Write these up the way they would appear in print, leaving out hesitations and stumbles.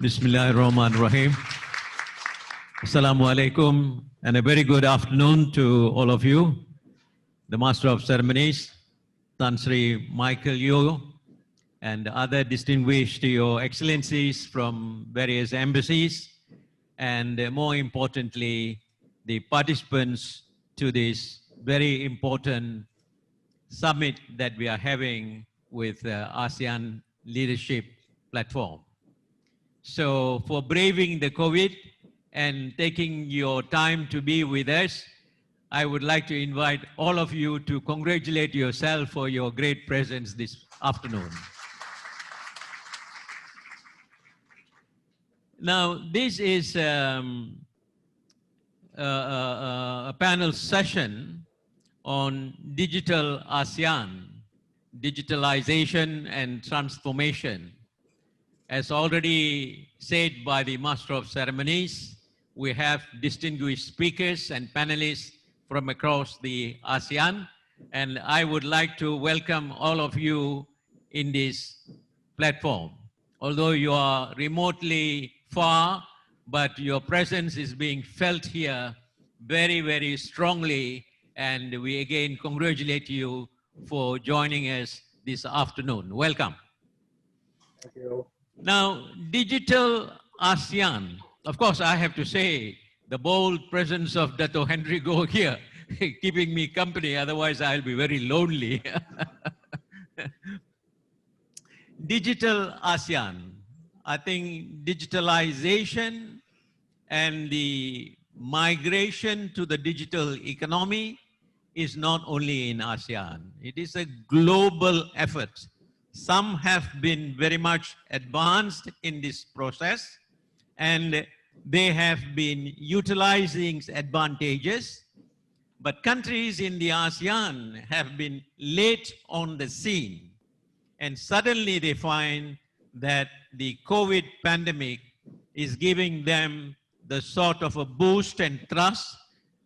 Bismillahirrahmanirrahim. Assalamu alaikum, and a very good afternoon to all of you. The Master of Ceremonies, Nazri Michael Yo, and other distinguished Your Excellencies from various embassies, and more importantly, the participants to this very important summit that we are having with ASEAN Leadership Platform. So for braving the COVID and taking your time to be with us, I would like to invite all of you to congratulate yourself for your great presence this afternoon. Now, this is a panel session on digital ASEAN, digitalization and transformation. As already said by the Master of Ceremonies, we have distinguished speakers and panelists from across the ASEAN, and I would like to welcome all of you in this platform. Although you are remotely far, but your presence is being felt here very, very strongly, and we again congratulate you for joining us this afternoon. Welcome. Thank you. Now, digital ASEAN, of course, I have to say the bold presence of Dato Henry Go here, keeping me company, otherwise I'll be very lonely. Digital ASEAN, I think digitalization and the migration to the digital economy is not only in ASEAN, it is a global effort. Some have been very much advanced in this process, and they have been utilizing advantages, but countries in the ASEAN have been late on the scene, and suddenly they find that the COVID pandemic is giving them the sort of a boost and thrust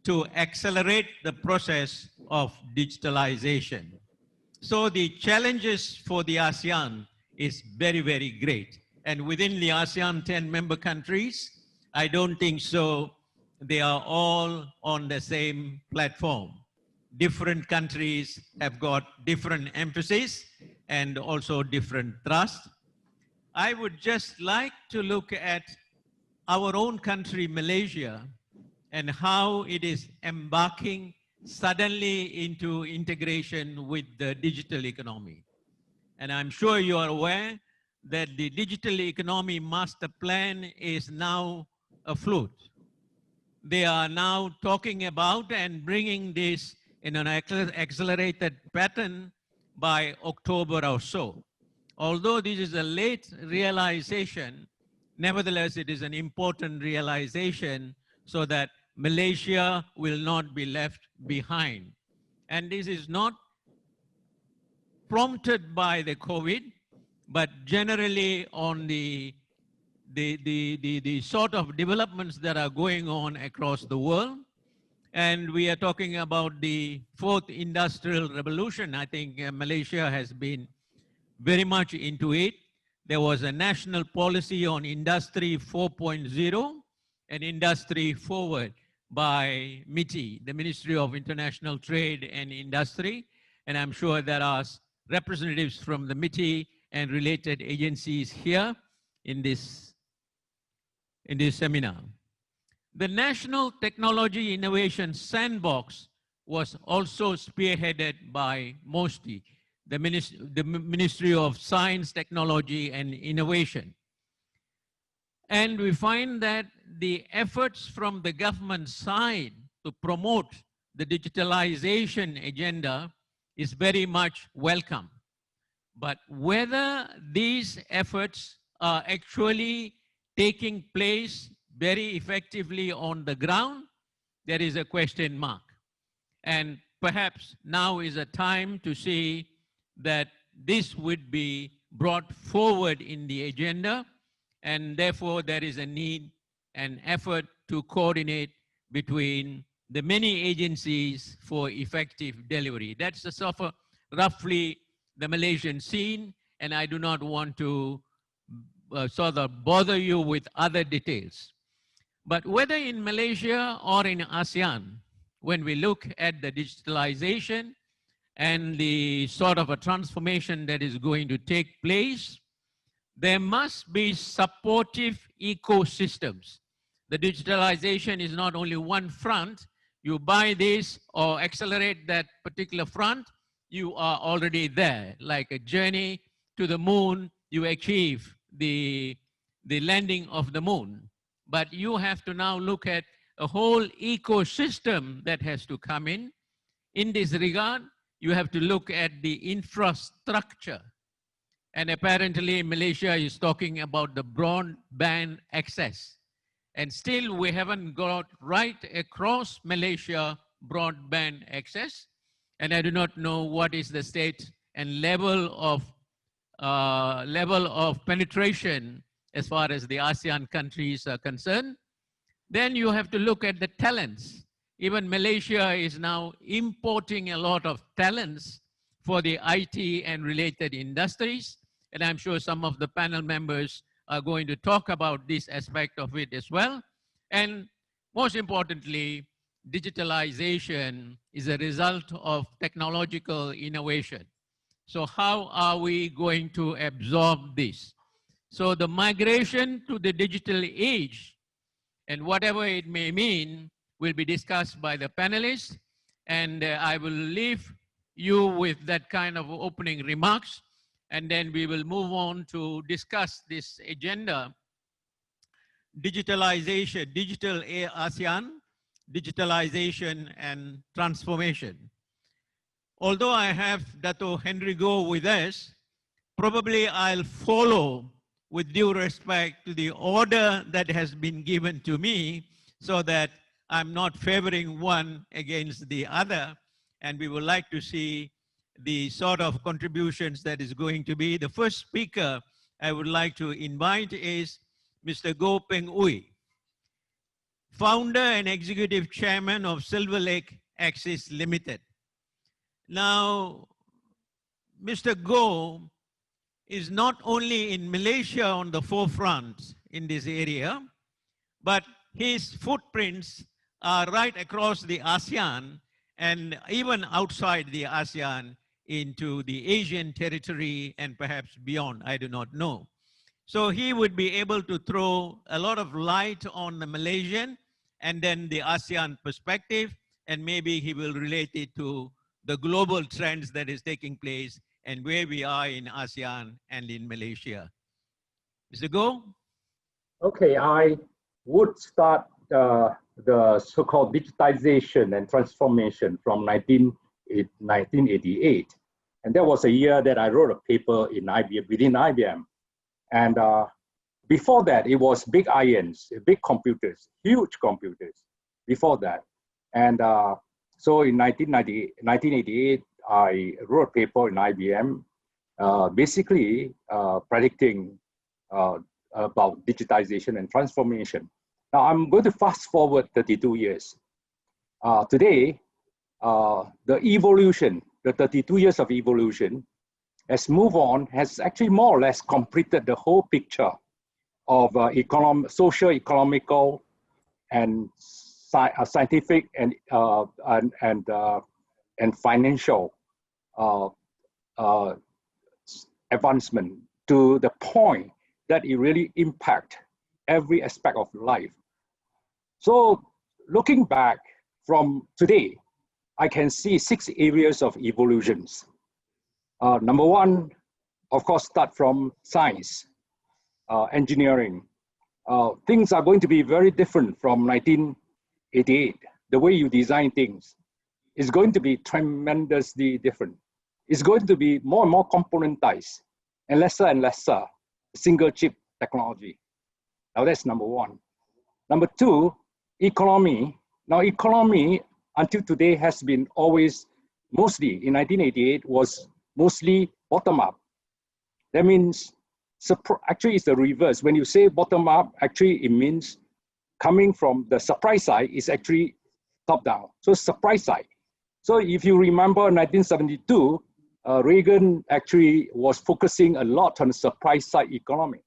to accelerate the process of digitalization. So the challenges for the ASEAN is very, very great. And within the ASEAN 10 member countries, I don't think so they are all on the same platform. Different countries have got different emphasis and also different thrust. I would just like to look at our own country, Malaysia, and how it is embarking suddenly into integration with the digital economy. And I'm sure you are aware that the digital economy master plan is now afloat. They are now talking about and bringing this in an accelerated pattern by October or so. Although this is a late realization, nevertheless, it is an important realization so that Malaysia will not be left behind. And this is not prompted by the COVID, but generally on the sort of developments that are going on across the world. And we are talking about the fourth industrial revolution. I think Malaysia has been very much into it. There was a national policy on Industry 4.0 and Industry Forward by MITI, the Ministry of International Trade and Industry. And I'm sure there are representatives from the MITI and related agencies here in this seminar. The National Technology Innovation Sandbox was also spearheaded by MOSTI, the Ministry of Science, Technology and Innovation. And we find that the efforts from the government side to promote the digitalization agenda is very much welcome. But whether these efforts are actually taking place very effectively on the ground, there is a question mark. And perhaps now is a time to see that this would be brought forward in the agenda, and therefore there is a need and effort to coordinate between the many agencies for effective delivery. That's the sort of roughly the Malaysian scene, and I do not want to sort of bother you with other details. But whether in Malaysia or in ASEAN, when we look at the digitalization and the sort of a transformation that is going to take place, there must be supportive ecosystems. The digitalization is not only one front. You buy this or accelerate that particular front, you are already there. Like a journey to the moon, you achieve the landing of the moon. But you have to now look at a whole ecosystem that has to come in. In this regard, you have to look at the infrastructure. And apparently Malaysia is talking about the broadband access. And still we haven't got right across Malaysia broadband access. And I do not know what is the state and level of penetration as far as the ASEAN countries are concerned. Then you have to look at the talents. Even Malaysia is now importing a lot of talents for the IT and related industries. And I'm sure some of the panel members are going to talk about this aspect of it as well. And most importantly, digitalization is a result of technological innovation. So how are we going to absorb this? So the migration to the digital age, and whatever it may mean, will be discussed by the panelists. And I will leave you with that kind of opening remarks. And then we will move on to discuss this agenda. Digitalization, digital ASEAN, digitalization and transformation. Although I have Dato Henrigo with us, probably I'll follow with due respect to the order that has been given to me so that I'm not favoring one against the other. And we would like to see the sort of contributions that is going to be. The first speaker I would like to invite is Mr. Goh Peng Ooi, founder and executive chairman of Silverlake Axis Limited. Now, Mr. Goh is not only in Malaysia on the forefront in this area, but his footprints are right across the ASEAN and even outside the ASEAN into the Asian territory and perhaps beyond, I do not know. So he would be able to throw a lot of light on the Malaysian and then the ASEAN perspective, and maybe he will relate it to the global trends that is taking place and where we are in ASEAN and in Malaysia. Mr. Goh? Okay, I would start the so-called digitization and transformation from 1988. And that was a year that I wrote a paper in IBM, within IBM. And before that, it was big irons, big computers, huge computers before that. And so in 1988, I wrote a paper in IBM, basically predicting about digitization and transformation. Now I'm going to fast forward 32 years. Today, the evolution, the 32 years of evolution has moved on, has actually more or less completed the whole picture of social, economical, and scientific and financial advancement to the point that it really impacts every aspect of life. So looking back from today, I can see 6 areas of evolutions. Number one, of course, start from science, engineering. Things are going to be very different from 1988. The way you design things is going to be tremendously different. It's going to be more and more componentized and lesser single chip technology. Now that's number one. Number two, economy. Now economy until today has been always mostly, in 1988, was mostly bottom up. That means, actually it's the reverse. When you say bottom up, actually it means coming from the supply side is actually top down. So supply side. So if you remember 1972, Reagan actually was focusing a lot on the supply side economy.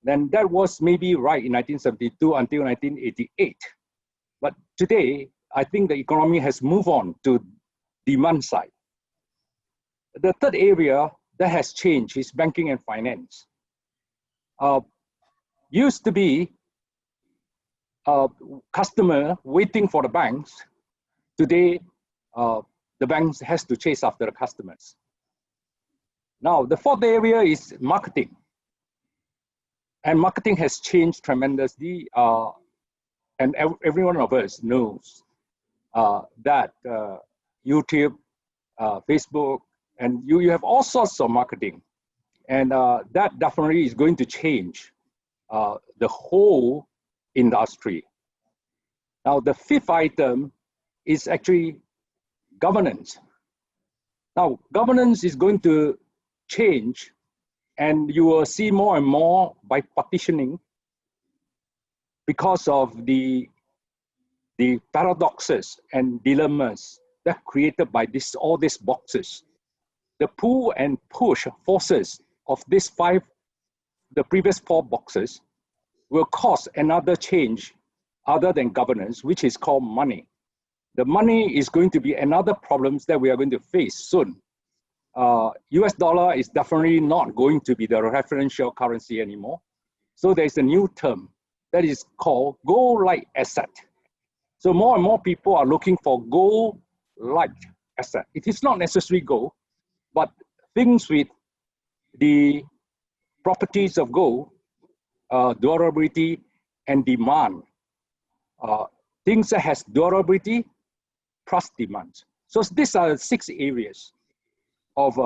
then that was maybe right in 1972 until 1988. But today, I think the economy has moved on to demand side. The third area that has changed is banking and finance. Used to be customer waiting for the banks. Today, the banks has to chase after the customers. Now, the fourth area is marketing. And marketing has changed tremendously. And every one of us knows that YouTube, Facebook, and you have all sorts of marketing. And that definitely is going to change the whole industry. Now, the fifth item is actually governance. Now, governance is going to change, and you will see more and more by partitioning because of the paradoxes and dilemmas that are created by all these boxes. The pull and push forces of these the previous four boxes will cause another change other than governance, which is called money. The money is going to be another problem that we are going to face soon. US dollar is definitely not going to be the referential currency anymore. So there's a new term that is called gold-like asset. So more and more people are looking for gold-like asset. It is not necessarily gold, but things with the properties of gold, durability and demand. Things that has durability plus demand. So these are 6 areas of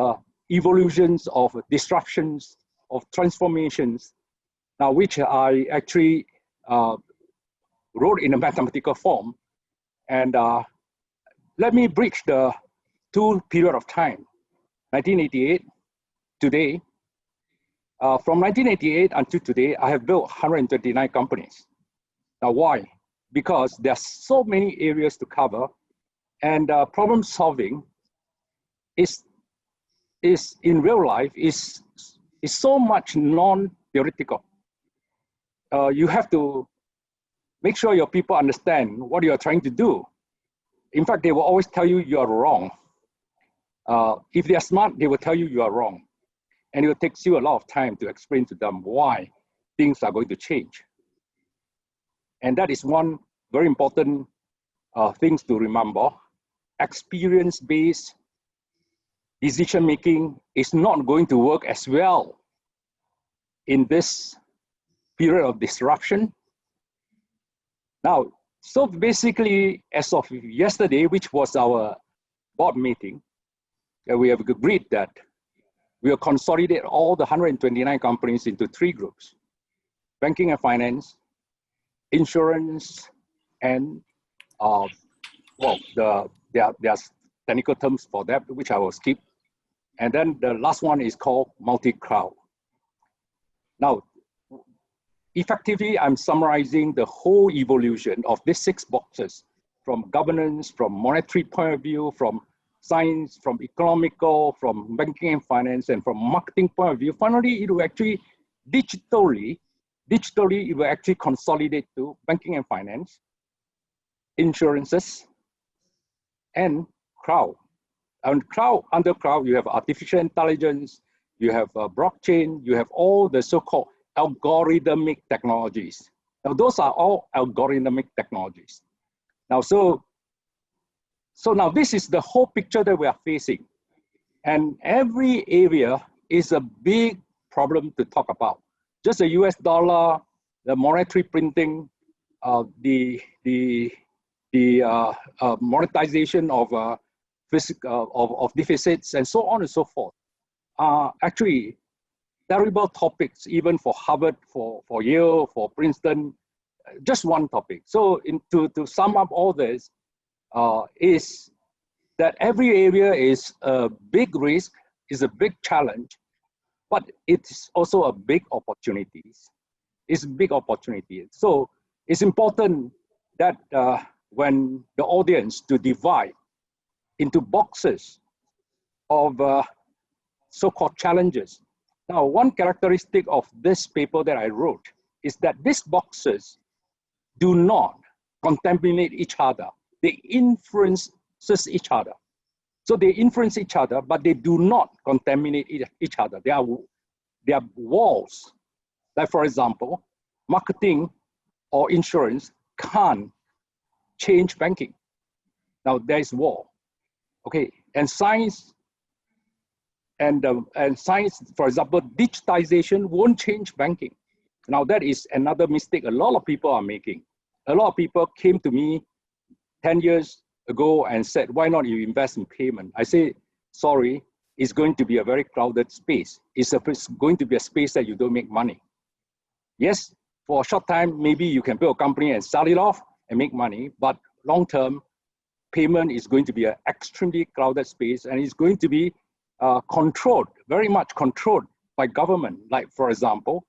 evolutions, of disruptions, of transformations, now which I actually wrote in a mathematical form. And let me bridge the 2 period of time, 1988, today. From 1988 until today, I have built 129 companies. Now why? Because there are so many areas to cover, and problem solving is in real life is so much non-theoretical. You have to make sure your people understand what you are trying to do. In fact, they will always tell you you are wrong. If they are smart, they will tell you you are wrong. And it will take you a lot of time to explain to them why things are going to change. And that is one very important things to remember. Experience-based decision-making is not going to work as well in this period of disruption. Now, so basically, as of yesterday, which was our board meeting, we have agreed that we will consolidate all the 129 companies into 3 groups: banking and finance, insurance, and there are technical terms for that, which I will skip. And then the last one is called multi-cloud. Now, effectively, I'm summarizing the whole evolution of these 6 boxes, from governance, from monetary point of view, from science, from economical, from banking and finance, and from marketing point of view. Finally, it will actually digitally, it will actually consolidate to banking and finance, insurances, and cloud. And cloud, under cloud, you have artificial intelligence, you have blockchain, you have all the so-called algorithmic technologies. Now, those are all algorithmic technologies. Now, so now this is the whole picture that we are facing. And every area is a big problem to talk about. Just the US dollar, the monetary printing, the monetization of deficits, and so on and so forth, are actually terrible topics, even for Harvard, for Yale, for Princeton, just one topic. So to sum up all this, is that every area is a big risk, is a big challenge, but it's also a big opportunity. It's a big opportunity. So it's important that when the audience to divide into boxes of so-called challenges, Now, one characteristic of this paper that I wrote is that these boxes do not contaminate each other. They influence each other. So they influence each other, but they do not contaminate each other. They are walls. Like for example, marketing or insurance can't change banking. Now there is wall. Okay, and science and science, for example, digitization won't change banking. Now that is another mistake a lot of people are making. A lot of people came to me 10 years ago and said, why not you invest in payment? I say, sorry, it's going to be a very crowded space. It's going to be a space that you don't make money. Yes, for a short time, maybe you can build a company and sell it off and make money, but long term, payment is going to be an extremely crowded space, and it's going to be controlled, very much controlled by government. Like for example,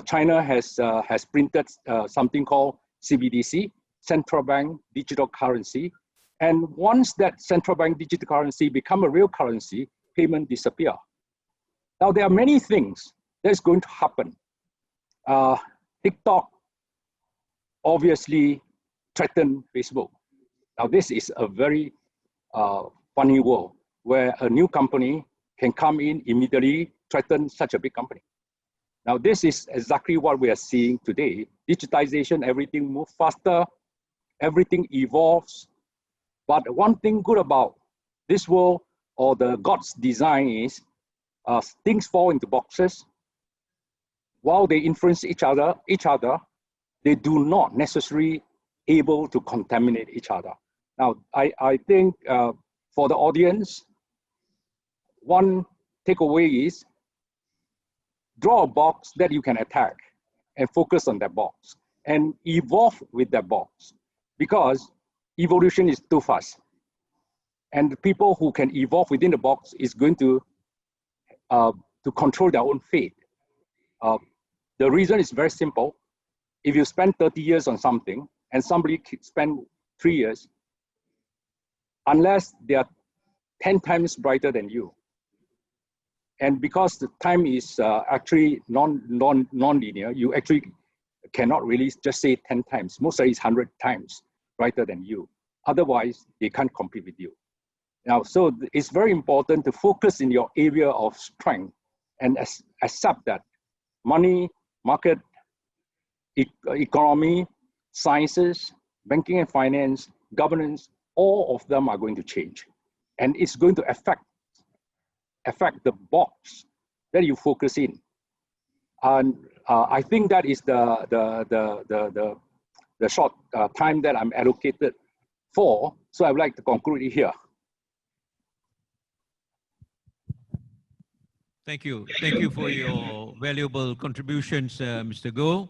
China has printed something called CBDC, Central Bank Digital Currency. And once that central bank digital currency become a real currency, payment disappear. Now there are many things that's going to happen. TikTok obviously threatened Facebook. Now this is a very funny world where a new company can come in immediately threaten such a big company. Now this is exactly what we are seeing today. Digitization, everything moves faster, everything evolves. But one thing good about this world or the God's design is things fall into boxes. While they influence each other, they do not necessarily able to contaminate each other. Now, I think for the audience, one takeaway is draw a box that you can attack and focus on that box and evolve with that box, because evolution is too fast. And the people who can evolve within the box is going to control their own fate. The reason is very simple. If you spend 30 years on something and somebody spend 3 years, unless they are 10 times brighter than you, and because the time is actually non-linear, you actually cannot really just say 10 times. Most of it is 100 times brighter than you. Otherwise, they can't compete with you. Now, so it's very important to focus in your area of strength and accept that money, market, economy, sciences, banking and finance, governance, all of them are going to change. And it's going to affect the box that you focus in. And I think that is the short time that I'm allocated for. So I would like to conclude it here. Thank you. Thank you for your valuable contributions, Mr. Goh.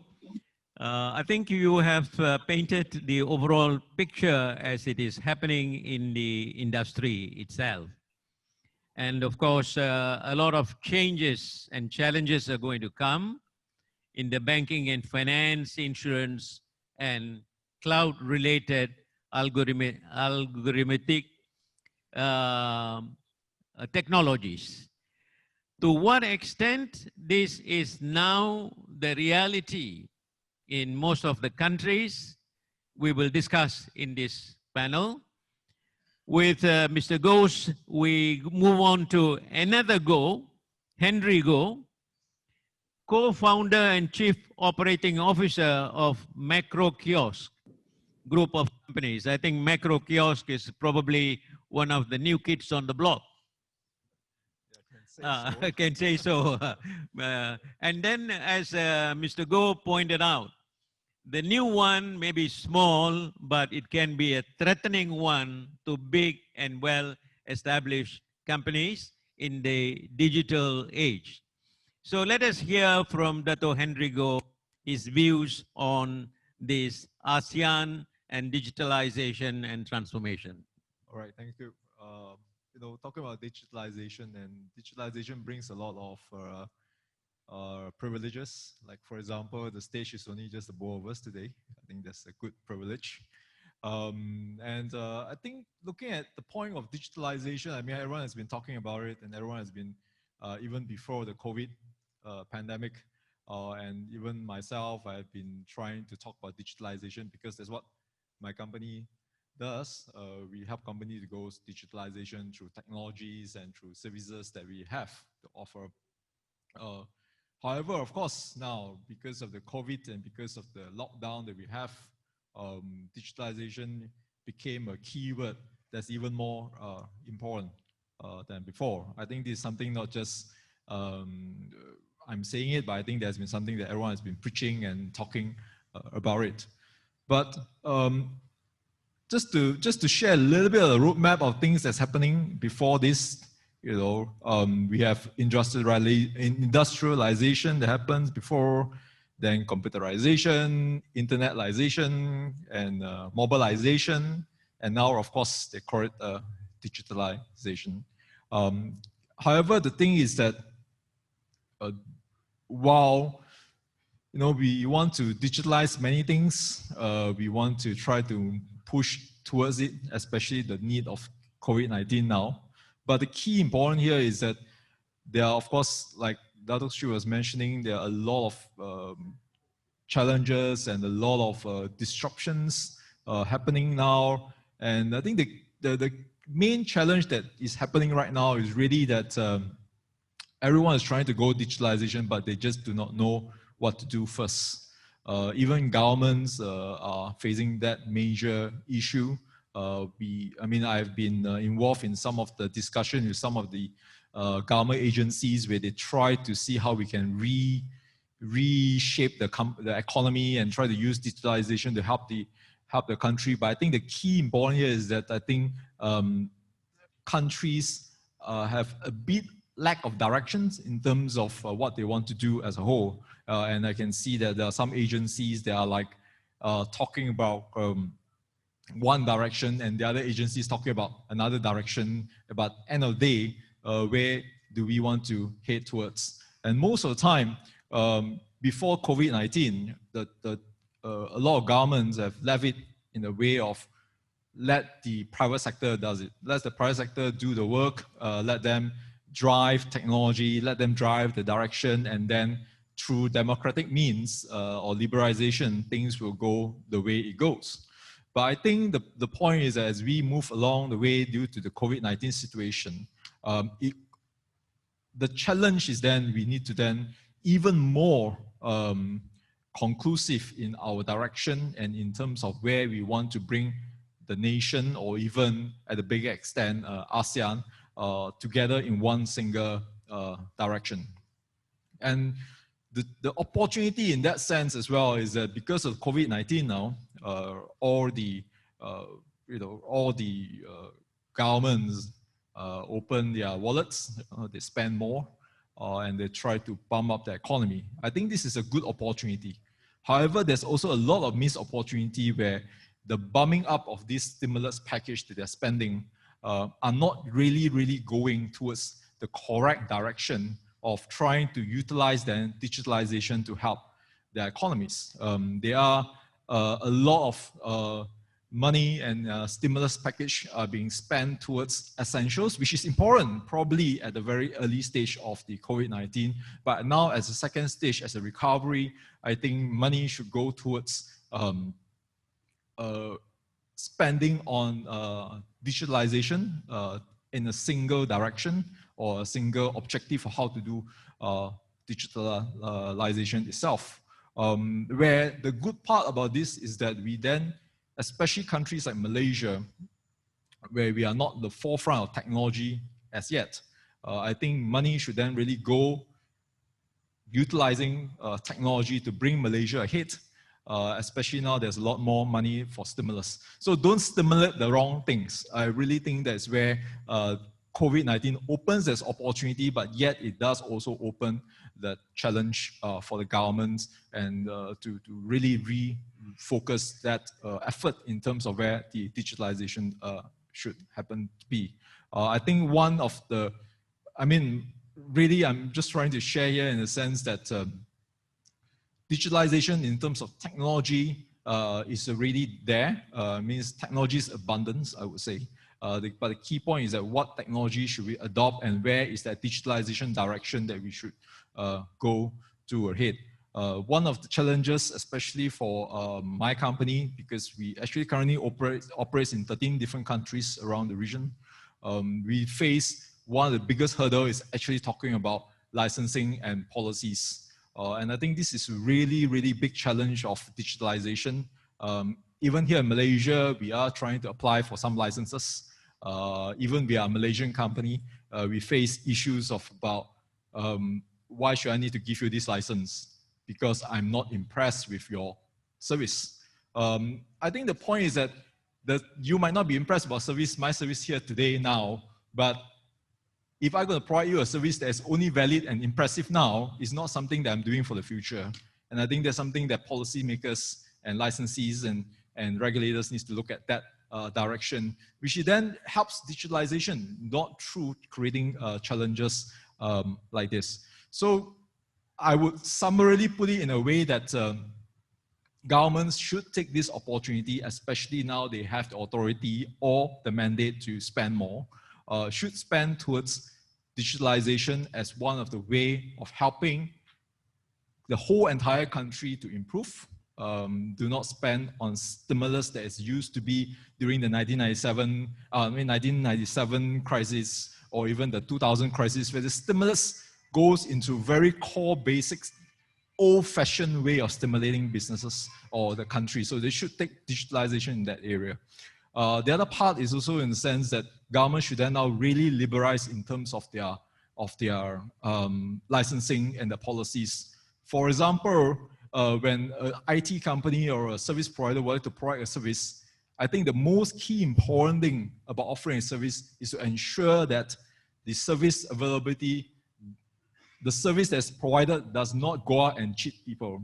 I think you have painted the overall picture as it is happening in the industry itself. And of course, a lot of changes and challenges are going to come in the banking and finance, insurance, and cloud-related algorithmic technologies. To what extent this is now the reality in most of the countries, we will discuss in this panel. With Mr. Goh, we move on to another Goh, Henry Goh, co-founder and chief operating officer of MACROKIOSK group of companies. I think MACROKIOSK is probably one of the new kids on the block. I can say so. And then, as Mr. Goh pointed out, the new one may be small, but it can be a threatening one to big and well-established companies in the digital age. So let us hear from Dato Henry Goh, his views on this ASEAN and digitalization and transformation. All right, thank you. You know, talking about digitalization, and digitalization brings a lot of privileges. Like, for example, the stage is only just the both of us today. I think that's a good privilege. I think looking at the point of digitalization, I mean, everyone has been talking about it, and everyone has been, even before the COVID, pandemic, and even myself, I've been trying to talk about digitalization because that's what my company does. We help companies to go digitalization through technologies and through services that we have to offer. However, of course, now because of the COVID and because of the lockdown that we have, digitalization became a keyword that's even more important than before. I think this is something not just I'm saying it, but I think there's been something that everyone has been preaching and talking about it. But just to share a little bit of the roadmap of things that's happening before this, we have industrialization that happens before, then computerization, internetization, and mobilization, and now, of course, they call it digitalization. However, the thing is that while we want to digitalize many things, we want to try to push towards it, especially the need of COVID-19 now. But the key important here is that there are, of course, like Dato was mentioning, there are a lot of challenges and a lot of disruptions happening now. And I think the main challenge that is happening right now is really that everyone is trying to go digitalization, but they just do not know what to do first. Even governments are facing that major issue. I've been involved in some of the discussion with some of the government agencies where they try to see how we can reshape the economy and try to use digitalization to help the country. But I think the key important here is that I think countries have a bit lack of directions in terms of what they want to do as a whole. And I can see that there are some agencies that are like talking about one direction and the other agencies talking about another direction. But end of the day, where do we want to head towards? And most of the time, before COVID-19, a lot of governments have left it in a way of let the private sector does it. Let the private sector do the work, let them drive technology, let them drive the direction, and then through democratic means or liberalization, things will go the way it goes. But I think the point is that as we move along the way due to the COVID-19 situation, the challenge is then we need to then even more conclusive in our direction and in terms of where we want to bring the nation or even at a bigger extent ASEAN together in one single direction. And the opportunity in that sense as well is that because of COVID-19 now, all the governments open their wallets, they spend more, and they try to pump up the economy. I think this is a good opportunity. However, there's also a lot of missed opportunity where the bumming up of this stimulus package that they're spending are not really going towards the correct direction of trying to utilize the digitalization to help their economies. There are a lot of money and stimulus package are being spent towards essentials, which is important probably at the very early stage of the COVID-19. But now as a second stage, as a recovery, I think money should go towards spending on digitalization in a single direction or a single objective for how to do digitalization itself. Where the good part about this is that we then, especially countries like Malaysia, where we are not the forefront of technology as yet, I think money should then really go utilizing technology to bring Malaysia ahead, especially now there's a lot more money for stimulus. So don't stimulate the wrong things. I really think that's where COVID-19 opens this opportunity, but yet it does also open the challenge for the governments and to really refocus that effort in terms of where the digitalization should happen to be. I think one of the, really I'm just trying to share here in the sense that digitalization in terms of technology is already there, means technology's abundance, I would say. But the key point is that what technology should we adopt and where is that digitalization direction that we should go to ahead. One of the challenges, especially for my company, because we actually currently operates in 13 different countries around the region, we face one of the biggest hurdles is actually talking about licensing and policies. And I think this is a really, really big challenge of digitalization. Even here in Malaysia, we are trying to apply for some licenses. Even we are a Malaysian company, we face issues of about why should I need to give you this license? Because I'm not impressed with your service. I think the point is that you might not be impressed about my service here today now, but if I'm going to provide you a service that's only valid and impressive now, it's not something that I'm doing for the future. And I think that's something that policymakers and licensees and regulators need to look at that direction, which then helps digitalization, not through creating challenges like this. So I would summarily put it in a way that governments should take this opportunity, especially now they have the authority or the mandate to spend more, should spend towards digitalization as one of the way of helping the whole entire country to improve. Do not spend on stimulus that is used to be during the 1997 crisis or even the 2000 crisis, where the stimulus goes into very core basics, old-fashioned way of stimulating businesses or the country. So they should take digitalization in that area. The other part is also in the sense that government should then now really liberalize in terms of their licensing and the policies. For example, when an IT company or a service provider wanted to provide a service, I think the most key important thing about offering a service is to ensure that the service availability, the service that's provided does not go out and cheat people.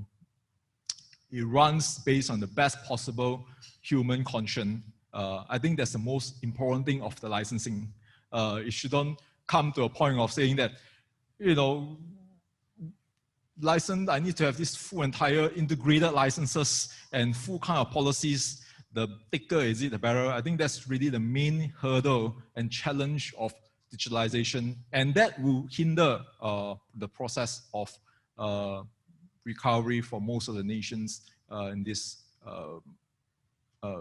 It runs based on the best possible human conscience. I think that's the most important thing of the licensing. It shouldn't come to a point of saying that, you know, license, I need to have this full entire integrated licenses and full kind of policies. The thicker is it, the better. I think that's really the main hurdle and challenge of digitalization, and that will hinder the process of recovery for most of the nations in this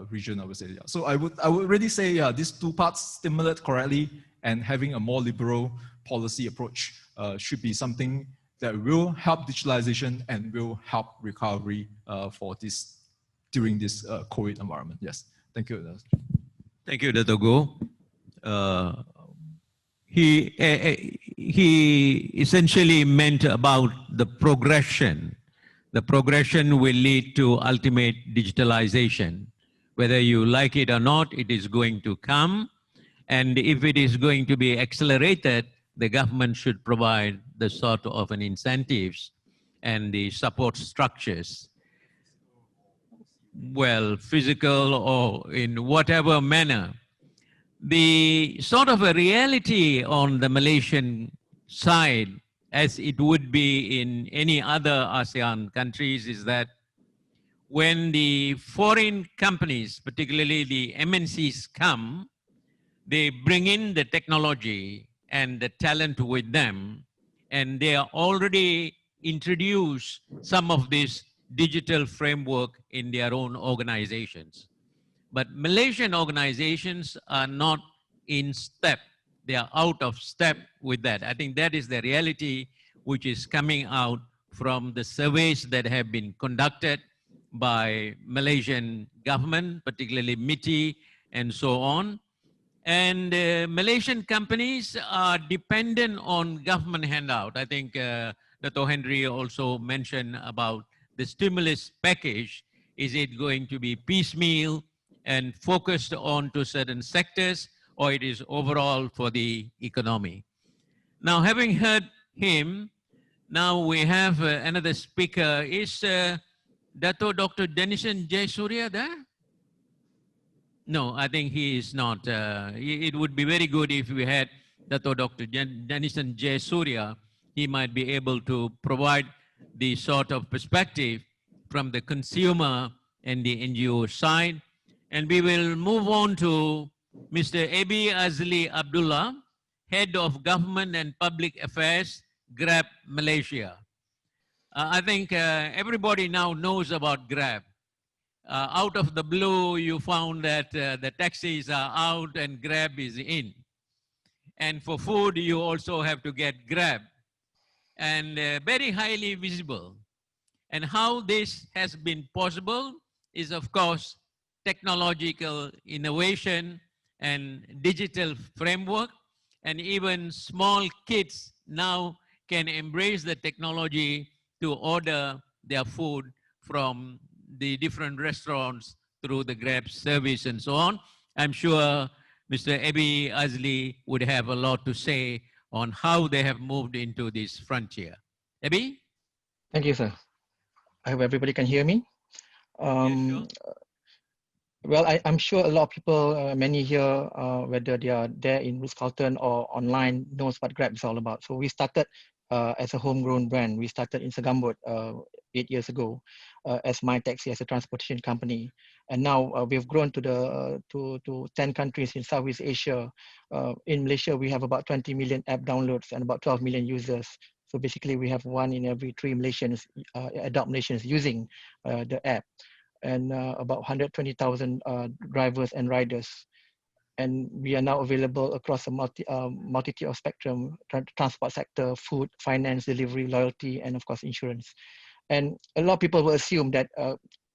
region, I would say. Yeah. So I would really say, yeah, these two parts, stimulate correctly and having a more liberal policy approach should be something that will help digitalization and will help recovery for this during this COVID environment. Yes, thank you. Thank you, Dato. He essentially meant about the progression. The progression will lead to ultimate digitalization. Whether you like it or not, it is going to come. And if it is going to be accelerated, the government should provide the sort of an incentives and the support structures. Well, physical or in whatever manner. The sort of a reality on the Malaysian side, as it would be in any other ASEAN countries, is that when the foreign companies, particularly the MNCs, come, they bring in the technology and the talent with them, and they are already introduced some of this digital framework in their own organizations. But Malaysian organizations are not in step. They are out of step with that. I think that is the reality which is coming out from the surveys that have been conducted by Malaysian government, particularly MITI and so on. And Malaysian companies are dependent on government handout. I think Dato Henry also mentioned about the stimulus package. Is it going to be piecemeal and focused on to certain sectors, or it is overall for the economy? Now, having heard him, now we have another speaker. Is Dato Dr. Denison Jayasuriya there? No, I think he is not. It would be very good if we had Dato Dr. Denison Jayasuriya. He might be able to provide the sort of perspective from the consumer and the NGO side. And we will move on to Mr. Abi Azly Abdullah, Head of Government and Public Affairs, Grab Malaysia. I think everybody now knows about Grab. Out of the blue, you found that the taxis are out and Grab is in. And for food, you also have to get Grab. And very highly visible. And how this has been possible is, of course, technological innovation and digital framework. And even small kids now can embrace the technology to order their food from the different restaurants through the Grab service and so on. I'm sure Mr. Abi Azly would have a lot to say on how they have moved into this frontier. Abi? Thank you, sir. I hope everybody can hear me. Yeah, sure. Well, I'm sure a lot of people, many here, whether they are there in Ritz-Carlton or online, knows what Grab is all about. So we started as a homegrown brand. We started in Segambut 8 years ago as My Taxi, as a transportation company. And now we've grown to 10 countries in Southeast Asia. In Malaysia, we have about 20 million app downloads and about 12 million users. So basically, we have 1 in every 3 Malaysians, adult Malaysians using the app, and about 120,000 drivers and riders. And we are now available across a multitude of spectrum: transport sector, food, finance, delivery, loyalty, and of course insurance. And a lot of people will assume that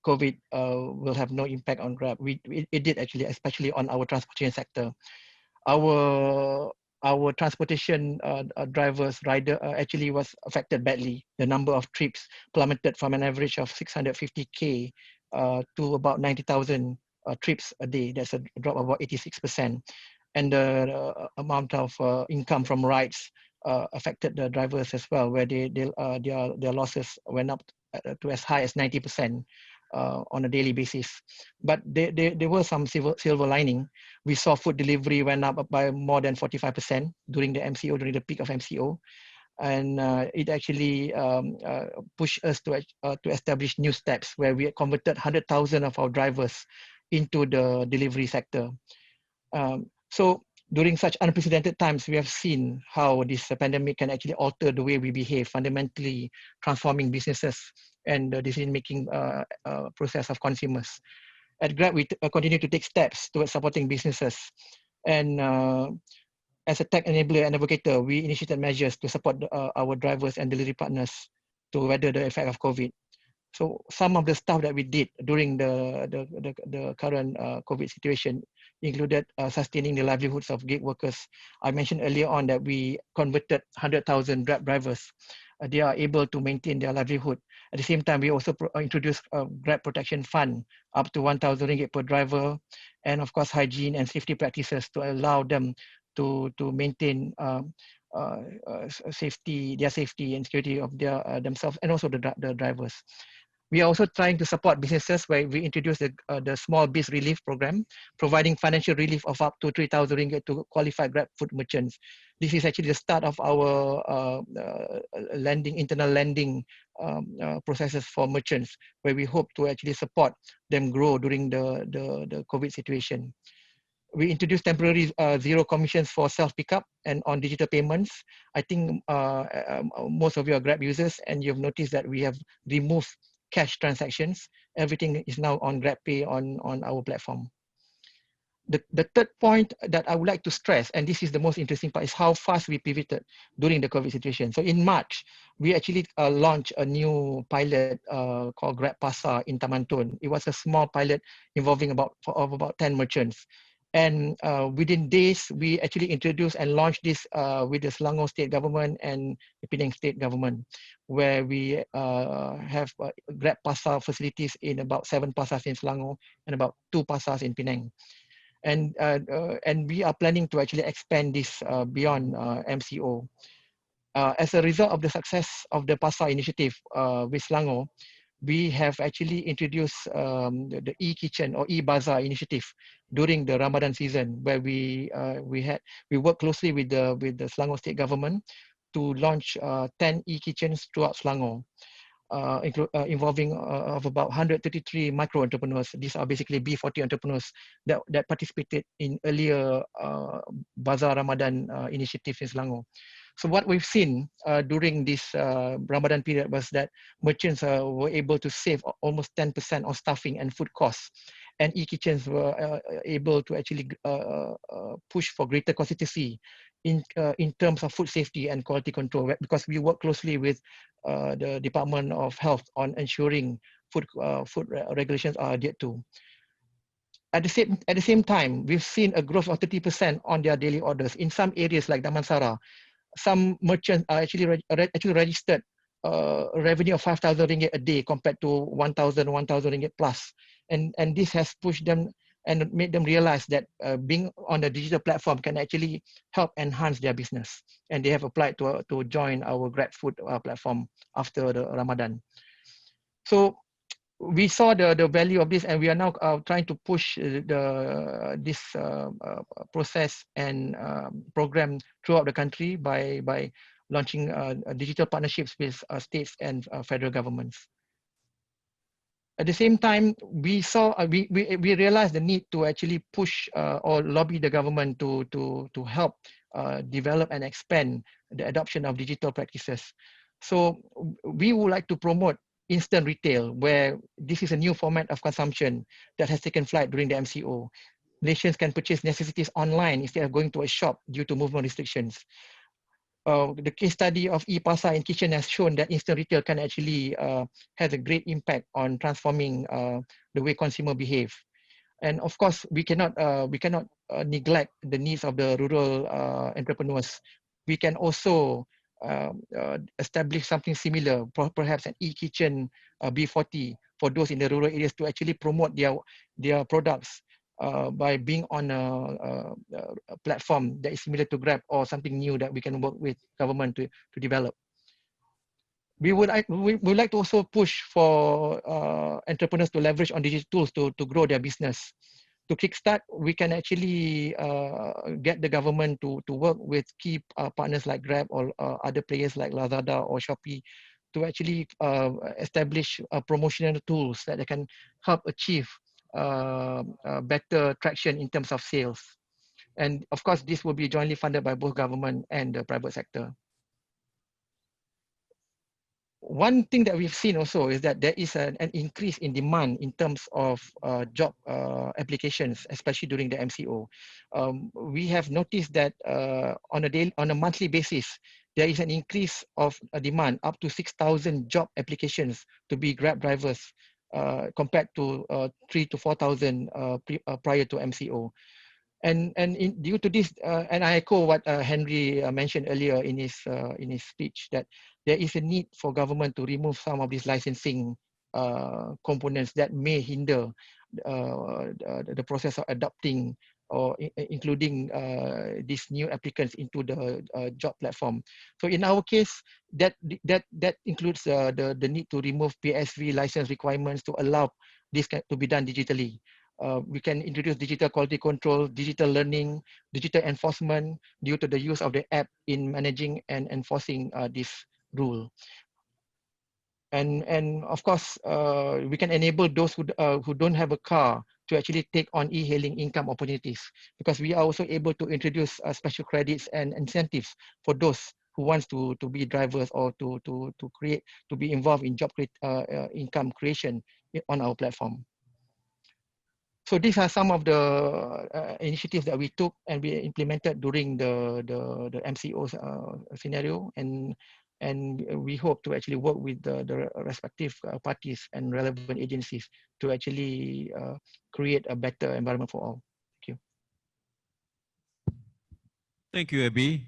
COVID will have no impact on Grab. It did actually, especially on our transportation sector. Our transportation drivers, rider actually was affected badly. The number of trips plummeted from an average of 650K to about 90,000 trips a day. That's a drop of about 86%. And the amount of income from rides affected the drivers as well, where their losses went up to as high as 90%. On a daily basis. But there were some silver lining. We saw food delivery went up by more than 45% during the MCO, during the peak of MCO. And it actually pushed us to establish new steps where we converted 100,000 of our drivers into the delivery sector. So during such unprecedented times, we have seen how this pandemic can actually alter the way we behave, fundamentally transforming businesses and the decision-making process of consumers. At Grab, we continue to take steps towards supporting businesses. And as a tech enabler and advocator, we initiated measures to support our drivers and delivery partners to weather the effect of COVID. So some of the stuff that we did during the current COVID situation included sustaining the livelihoods of gig workers. I mentioned earlier on that we converted 100,000 Grab drivers. They are able to maintain their livelihood. At the same time, we also introduced a Grab Protection Fund up to 1,000 ringgit per driver, and of course hygiene and safety practices to allow them to maintain safety, their safety and security of their themselves and also the drivers. We are also trying to support businesses where we introduced the Small Biz Relief Program, providing financial relief of up to 3,000 ringgit to qualified Grab food merchants. This is actually the start of our internal lending processes for merchants, where we hope to actually support them grow during the COVID situation. We introduced temporary zero commissions for self-pickup and on digital payments. I think most of you are Grab users, and you've noticed that we have removed cash transactions. Everything is now on GrabPay on our platform. The third point that I would like to stress, and this is the most interesting part, is how fast we pivoted during the COVID situation. So in March, we actually launched a new pilot called Grab Pasar in Taman Tun. It was a small pilot involving about 10 merchants. And within days, we actually introduced and launched this with the Selangor state government and the Penang state government, where we have Grab Pasar facilities in about 7 pasars in Selangor and about 2 pasars in Penang. And we are planning to actually expand this beyond MCO. As a result of the success of the Pasar initiative with Selangor, we have actually introduced the e-kitchen or e-bazaar initiative during the Ramadan season, where we work closely with the Selangor state government to launch 10 e-kitchens throughout Selangor. involving of about 133 micro entrepreneurs. These are basically B40 entrepreneurs that participated in earlier Bazaar Ramadan initiative in Selangor. So what we've seen during this Ramadan period was that merchants were able to save almost 10% on staffing and food costs, and e-kitchens were able to actually push for greater consistency in terms of food safety and quality control, because we work closely with the Department of Health on ensuring food regulations are adhered to. At the same time, we've seen a growth of 30% on their daily orders. In some areas like Damansara, some merchants are actually registered revenue of 5,000 ringgit a day compared to 1,000 ringgit plus. And this has pushed them and made them realize that being on a digital platform can actually help enhance their business. And they have applied to join our GrabFood platform after the Ramadan. So we saw the value of this, and we are now trying to push this process and program throughout the country by launching digital partnerships with states and federal governments. At the same time, we realized the need to actually push or lobby the government to help develop and expand the adoption of digital practices. So we would like to promote instant retail, where this is a new format of consumption that has taken flight during the MCO. Malaysians can purchase necessities online instead of going to a shop due to movement restrictions. The case study of e-pasar in kitchen has shown that instant retail can actually has a great impact on transforming the way consumer behave. And of course, we cannot neglect the needs of the rural entrepreneurs. We can also establish something similar, perhaps an e-kitchen B40 for those in the rural areas to actually promote their products by being on a platform that is similar to Grab or something new that we can work with government to develop. We would like to also push for entrepreneurs to leverage on digital tools to grow their business. To kickstart, we can actually get the government to work with key partners like Grab or other players like Lazada or Shopee to actually establish promotional tools that they can help achieve better traction in terms of sales. And of course, this will be jointly funded by both government and the private sector. One thing that we've seen also is that there is an increase in demand in terms of job applications, especially during the MCO. We have noticed that on a monthly basis, there is an increase of demand up to 6,000 job applications to be Grab drivers compared to 3,000 to 4,000 prior to MCO. And due to this, and I echo what Henry mentioned earlier in his speech, that there is a need for government to remove some of these licensing components that may hinder the process of adopting or including these new applicants into the job platform. So in our case, that includes the need to remove PSV license requirements to allow this to be done digitally. We can introduce digital quality control, digital learning, digital enforcement due to the use of the app in managing and enforcing this rule. And of course, we can enable those who don't have a car to actually take on e-hailing income opportunities, because we are also able to introduce special credits and incentives for those who wants to be drivers or to be involved in job income creation on our platform. So these are some of the initiatives that we took and we implemented during the MCO scenario, and we hope to actually work with the respective parties and relevant agencies to actually create a better environment for all. Thank you. Thank you, Abi.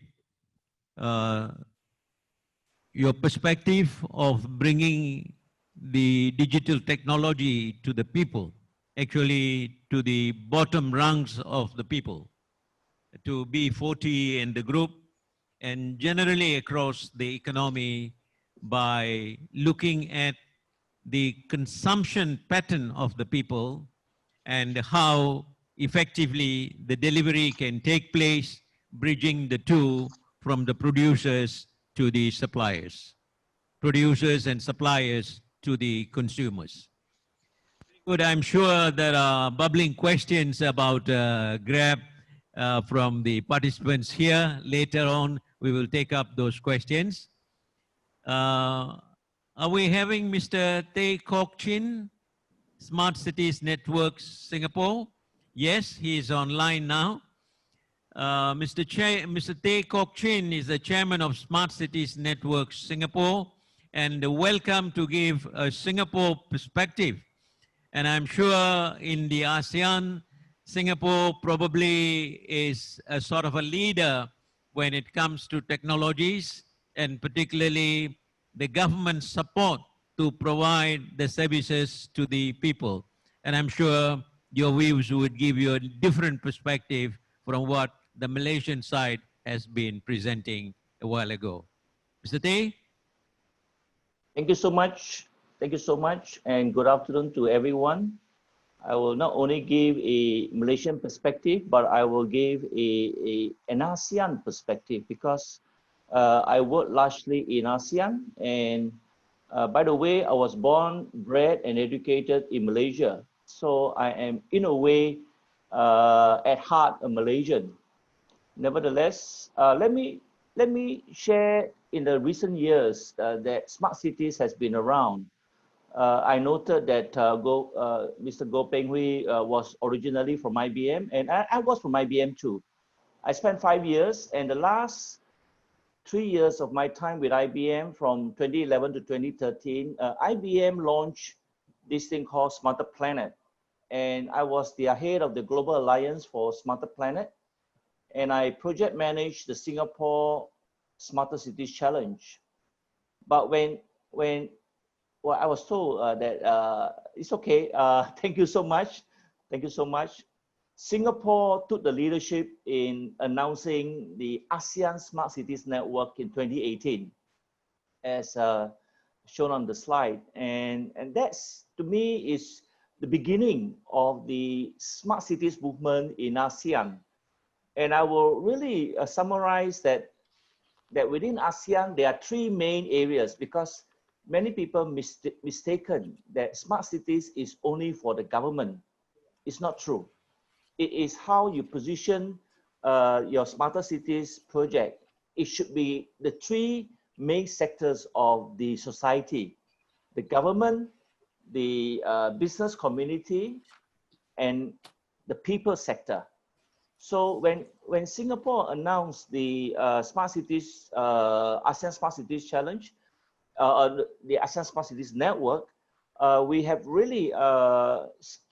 Your perspective of bringing the digital technology to the people, actually to the bottom rungs of the people, to B40 and the group, and generally across the economy, by looking at the consumption pattern of the people and how effectively the delivery can take place, bridging the two from the producers to the suppliers. producers and suppliers to the consumers. Good. I'm sure there are bubbling questions about Grab from the participants here. Later on, we will take up those questions. Are we having Mr. Kok-Chin, Smart Cities Networks Singapore? Yes, he is online now. Mr. Kok-Chin is the chairman of Smart Cities Networks Singapore, and welcome to give a Singapore perspective. And I'm sure in the ASEAN, Singapore probably is a sort of a leader when it comes to technologies, and particularly the government support to provide the services to the people. And I'm sure your views would give you a different perspective from what the Malaysian side has been presenting a while ago. Mr. Tay? Thank you so much. Thank you so much, and good afternoon to everyone. I will not only give a Malaysian perspective, but I will give an ASEAN perspective, because I work largely in ASEAN. And by the way, I was born, bred, and educated in Malaysia. So I am, in a way, at heart, a Malaysian. Nevertheless, let me share in the recent years that smart cities has been around. I noted that Mr. Peng was originally from IBM, and I was from IBM too. I spent 5 years, and the last 3 years of my time with IBM, from 2011 to 2013, IBM launched this thing called Smarter Planet. And I was the head of the Global Alliance for Smarter Planet. And I project managed the Singapore Smarter Cities Challenge. But well, I was told that it's okay. Thank you so much. Thank you so much. Singapore took the leadership in announcing the ASEAN Smart Cities Network in 2018, as shown on the slide. And that's, to me, is the beginning of the smart cities movement in ASEAN. And I will really summarize that within ASEAN, there are 3 main areas, because many people mistaken that smart cities is only for the government. It's not true. It is how you position your smarter cities project. It should be the 3 main sectors of the society: the government, the business community, and the people sector. So when Singapore announced the Smart Cities, ASEAN Smart Cities Challenge, the ASEAN Smart Cities Network, we have really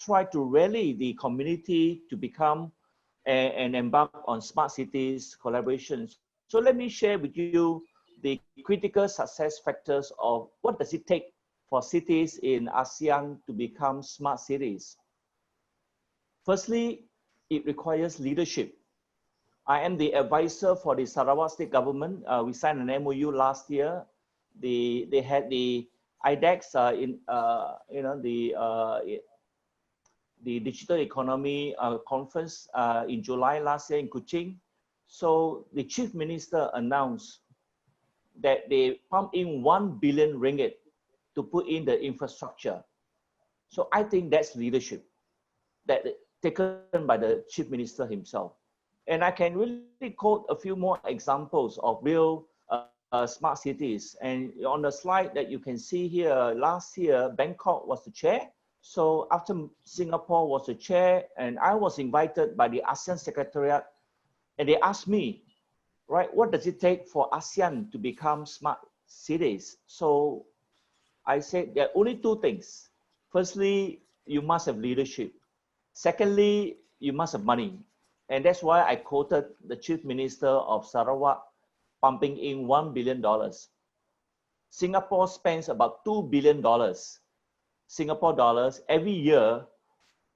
tried to rally the community to become and embark on smart cities collaborations. So let me share with you the critical success factors of what does it take for cities in ASEAN to become smart cities. Firstly, it requires leadership. I am the advisor for the Sarawak State Government. We signed an MOU last year. They had the IDEX the Digital Economy Conference in July last year in Kok-Chin. So the Chief Minister announced that they pumped in 1 billion ringgit to put in the infrastructure. So I think that's leadership that taken by the Chief Minister himself. And I can really quote a few more examples of real smart cities. And on the slide that you can see here, last year, Bangkok was the chair. So after Singapore was the chair, and I was invited by the ASEAN Secretariat, and they asked me, right, what does it take for ASEAN to become smart cities? So I said there are only 2 things. Firstly, you must have leadership. Secondly, you must have money. And that's why I quoted the Chief Minister of Sarawak pumping in $1 billion. Singapore spends about $2 billion Singapore dollars every year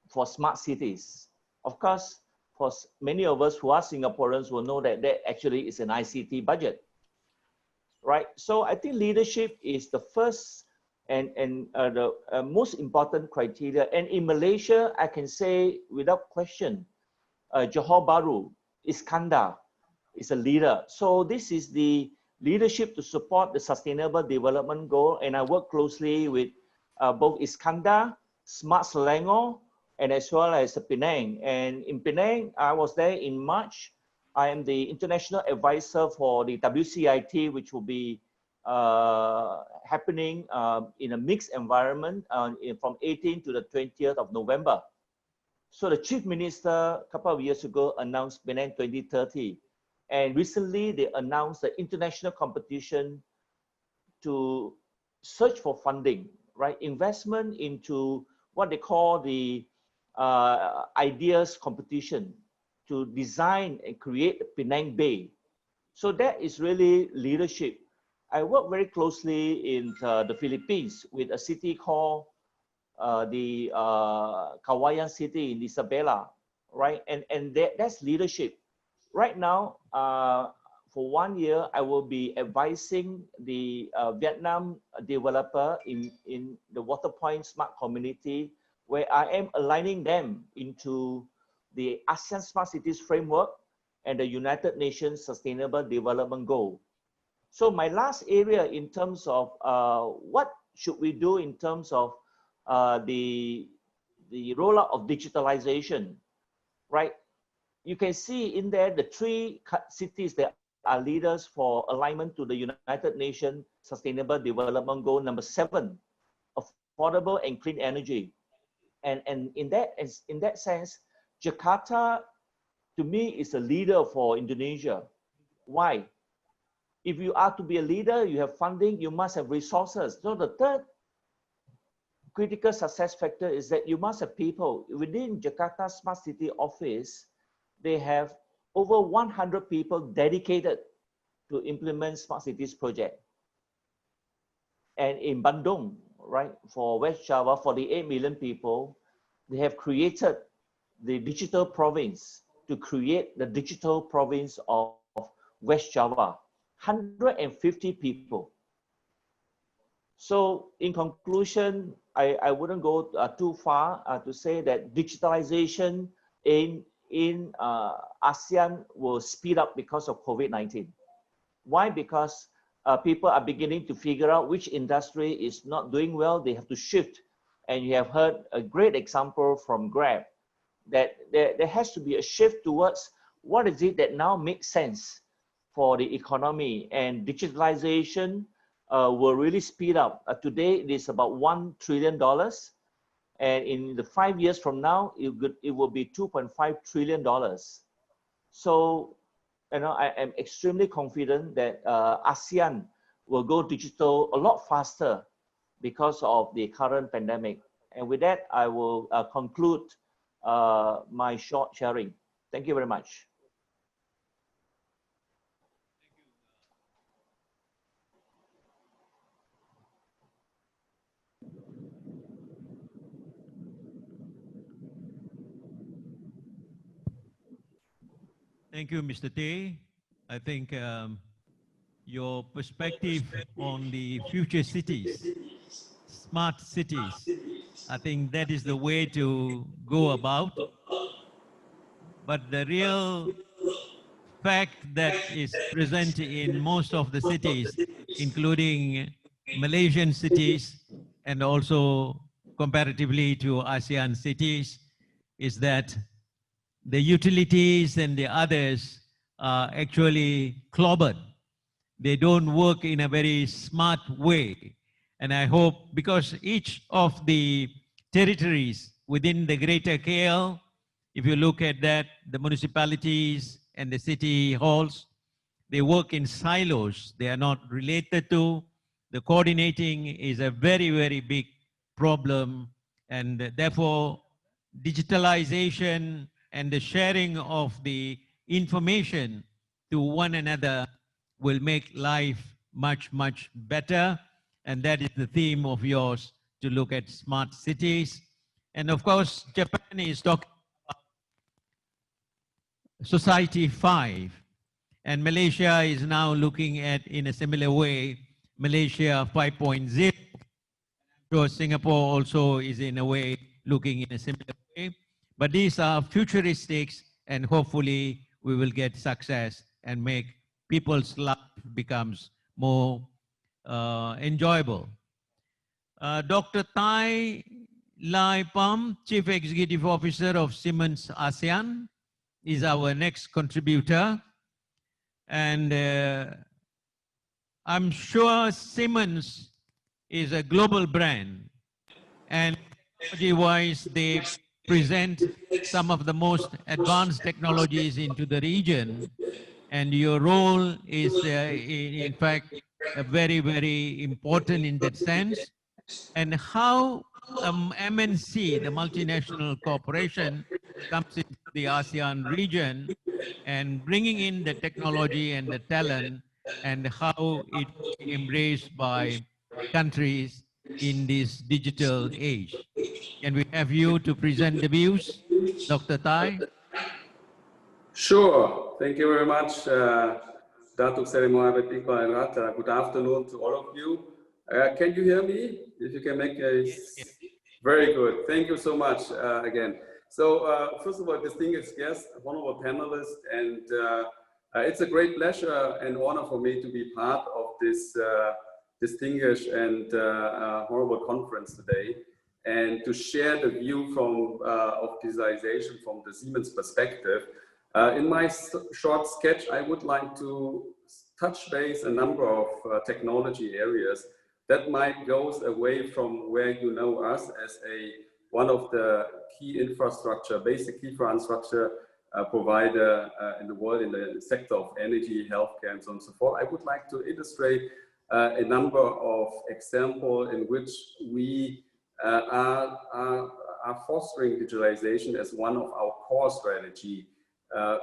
for smart cities. Of course, for many of us who are Singaporeans will know that that actually is an ICT budget, right? So I think leadership is the first and the most important criteria. And in Malaysia, I can say without question, Johor Bahru, Iskandar is a leader. So this is the leadership to support the Sustainable Development Goal, and I work closely with both Iskandar, Smart Selangor, and as well as Penang. And in Penang, I was there in March. I am the international advisor for the WCIT, which will be happening in a mixed environment from 18th to the 20th of November. So the Chief Minister a couple of years ago announced Penang 2030. And recently they announced the international competition to search for funding, right? Investment into what they call the ideas competition to design and create the Penang Bay. So that is really leadership. I work very closely in the Philippines with a city called the Kawayan city in Isabela, right? And that's leadership. Right now, for 1 year, I will be advising the Vietnam developer in the Waterpoint Smart Community, where I am aligning them into the ASEAN Smart Cities Framework and the United Nations Sustainable Development Goal. So my last area in terms of what should we do in terms of the rollout of digitalization, right? You can see in there the 3 cities that are leaders for alignment to the United Nations Sustainable Development Goal number 7, affordable and clean energy. And in that sense, Jakarta, to me, is a leader for Indonesia. Why? If you are to be a leader, you have funding, you must have resources. So the third critical success factor is that you must have people. Within Jakarta Smart City Office, they have over 100 people dedicated to implement Smart Cities project. And in Bandung, right, for West Java, 48 million people, they have created the digital province to create the digital province of West Java, 150 people. So in conclusion, I wouldn't go too far to say that digitalization in ASEAN will speed up because of COVID-19. Why? Because people are beginning to figure out which industry is not doing well, they have to shift. And you have heard a great example from Grab, that there has to be a shift towards what is it that now makes sense for the economy, and digitalization will really speed up. Today it is about $1 trillion, and in the 5 years from now, it will be $2.5 trillion. So, you know, I am extremely confident that ASEAN will go digital a lot faster because of the current pandemic. And with that, I will conclude my short sharing. Thank you very much. Thank you, Mr. Tay. I think your perspective on the future cities, smart cities, I think that is the way to go about. But the real fact that is present in most of the cities, including Malaysian cities and also comparatively to ASEAN cities, is that the utilities and the others are actually clobbered. They don't work in a very smart way. And I hope, because each of the territories within the greater KL, if you look at that, the municipalities and the city halls, they work in silos. They are not related to. The coordinating is a very, very big problem. And therefore, digitalization and the sharing of the information to one another will make life much, much better. And that is the theme of yours, to look at smart cities. And of course, Japan is talking about Society 5. And Malaysia is now looking at, in a similar way, Malaysia 5.0. So Singapore also is in a way looking in a similar way. But these are futuristics, and hopefully we will get success and make people's life becomes more enjoyable. Dr. Thai-Lai Pham, Chief Executive Officer of Siemens Asean, is our next contributor. And I'm sure Siemens is a global brand, and technology-wise, they present some of the most advanced technologies into the region, and your role is, in fact, very, very important in that sense. And how MNC, the multinational corporation, comes into the ASEAN region and bringing in the technology and the talent, and how it is embraced by countries in this digital age. Can we have you to present the views, Dr. Thai? Sure. Thank you very much, Dato and Nath. Good afternoon to all of you. Can you hear me? If you can make a... Very good. Thank you so much again. So first of all, distinguished guests, honorable panelists, and it's a great pleasure and honor for me to be part of this distinguished and honorable conference today, and to share the view from of digitalization from the Siemens perspective. In my short sketch, I would like to touch base a number of technology areas that might go away from where you know us as one of the key infrastructure, basic key infrastructure provider in the world in the sector of energy, healthcare, and so on and so forth. I would like to illustrate a number of examples in which we are fostering digitalization as one of our core strategy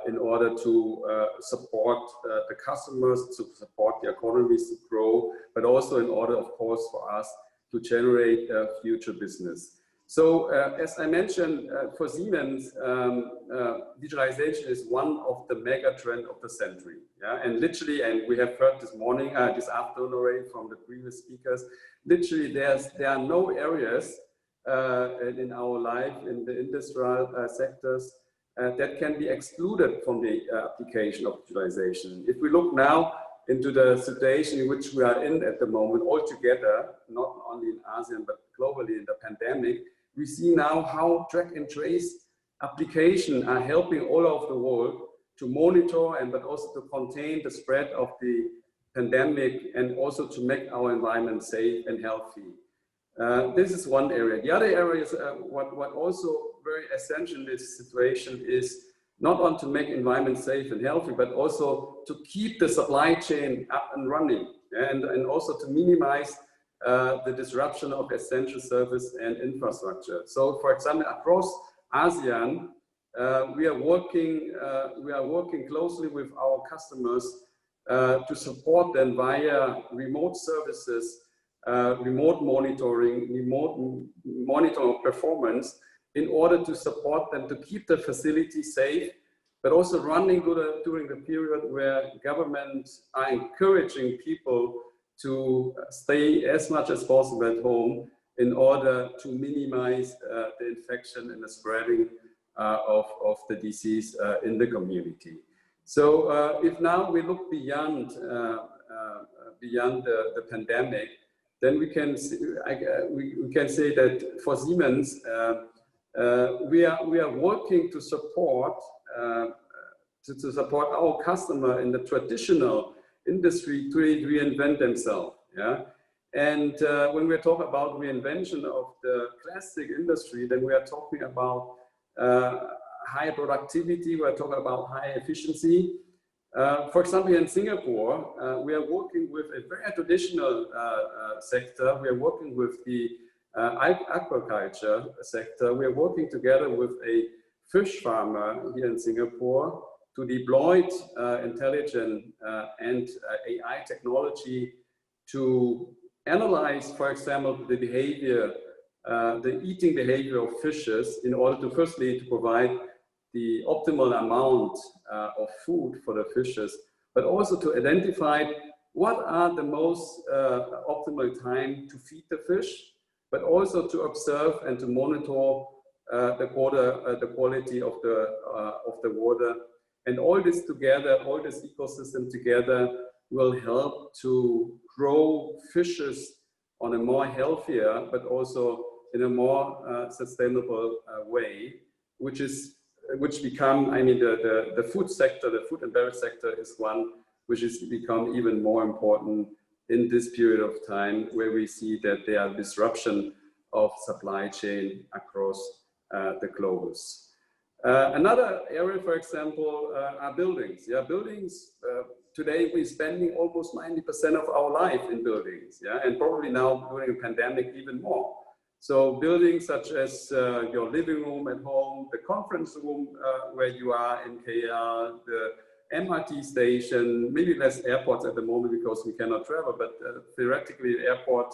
in order to support the customers, to support the economies to grow, but also in order, of course, for us to generate future business. So as I mentioned, for Siemens, digitalization is one of the mega trends of the century. Yeah? And literally, and we have heard this morning, this afternoon already from the previous speakers, literally there are no areas in our life, in the industrial sectors, that can be excluded from the application of digitalization. If we look now into the situation in which we are in at the moment, altogether, not only in ASEAN, but globally in the pandemic, we see now how track and trace applications are helping all over the world to monitor and but also to contain the spread of the pandemic and also to make our environment safe and healthy. This is one area. The other area is what also very essential in this situation is not only to make environment safe and healthy, but also to keep the supply chain up and running, and also to minimize the disruption of essential service and infrastructure. So, for example, across ASEAN, we are working closely with our customers to support them via remote services, remote monitoring, remote monitoring of performance, in order to support them to keep the facility safe, but also running during the period where governments are encouraging people to stay as much as possible at home in order to minimize the infection and the spreading of the disease in the community. So if now we look beyond the pandemic, then we can say that for Siemens, we are working to support our customer in the traditional industry to reinvent themselves. Yeah, and when we talk about reinvention of the classic industry, then we are talking about high productivity. We are talking about high efficiency. For example, in Singapore, we are working with a very traditional sector. We are working with the aquaculture sector. We are working together with a fish farmer here in Singapore to deploy intelligent and AI technology to analyze, for example, the behavior, the eating behavior of fishes in order to firstly to provide the optimal amount of food for the fishes, but also to identify what are the most optimal time to feed the fish, but also to observe and to monitor the quality of the water. And all this together, all this ecosystem together will help to grow fishes on a more healthier, but also in a more sustainable way, which become, I mean, the food sector, the food and beverage sector is one which has become even more important in this period of time, where we see that there are disruption of supply chain across the globus. Another area, for example, are buildings. Yeah, buildings. Today we're spending almost 90% of our life in buildings. Yeah, and probably now during a pandemic even more. So buildings such as your living room at home, the conference room where you are in KL, the MRT station, maybe less airports at the moment because we cannot travel, but theoretically airport,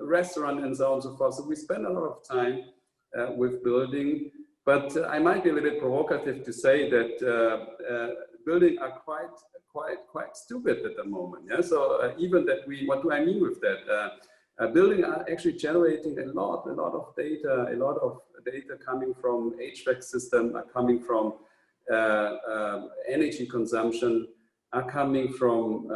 restaurant and so on and so forth. So we spend a lot of time with building, but I might be a little bit provocative to say that building are quite stupid at the moment. Yeah. So even that what do I mean with that? Building are actually generating a lot of data. A lot of data coming from HVAC system, are coming from energy consumption, are coming from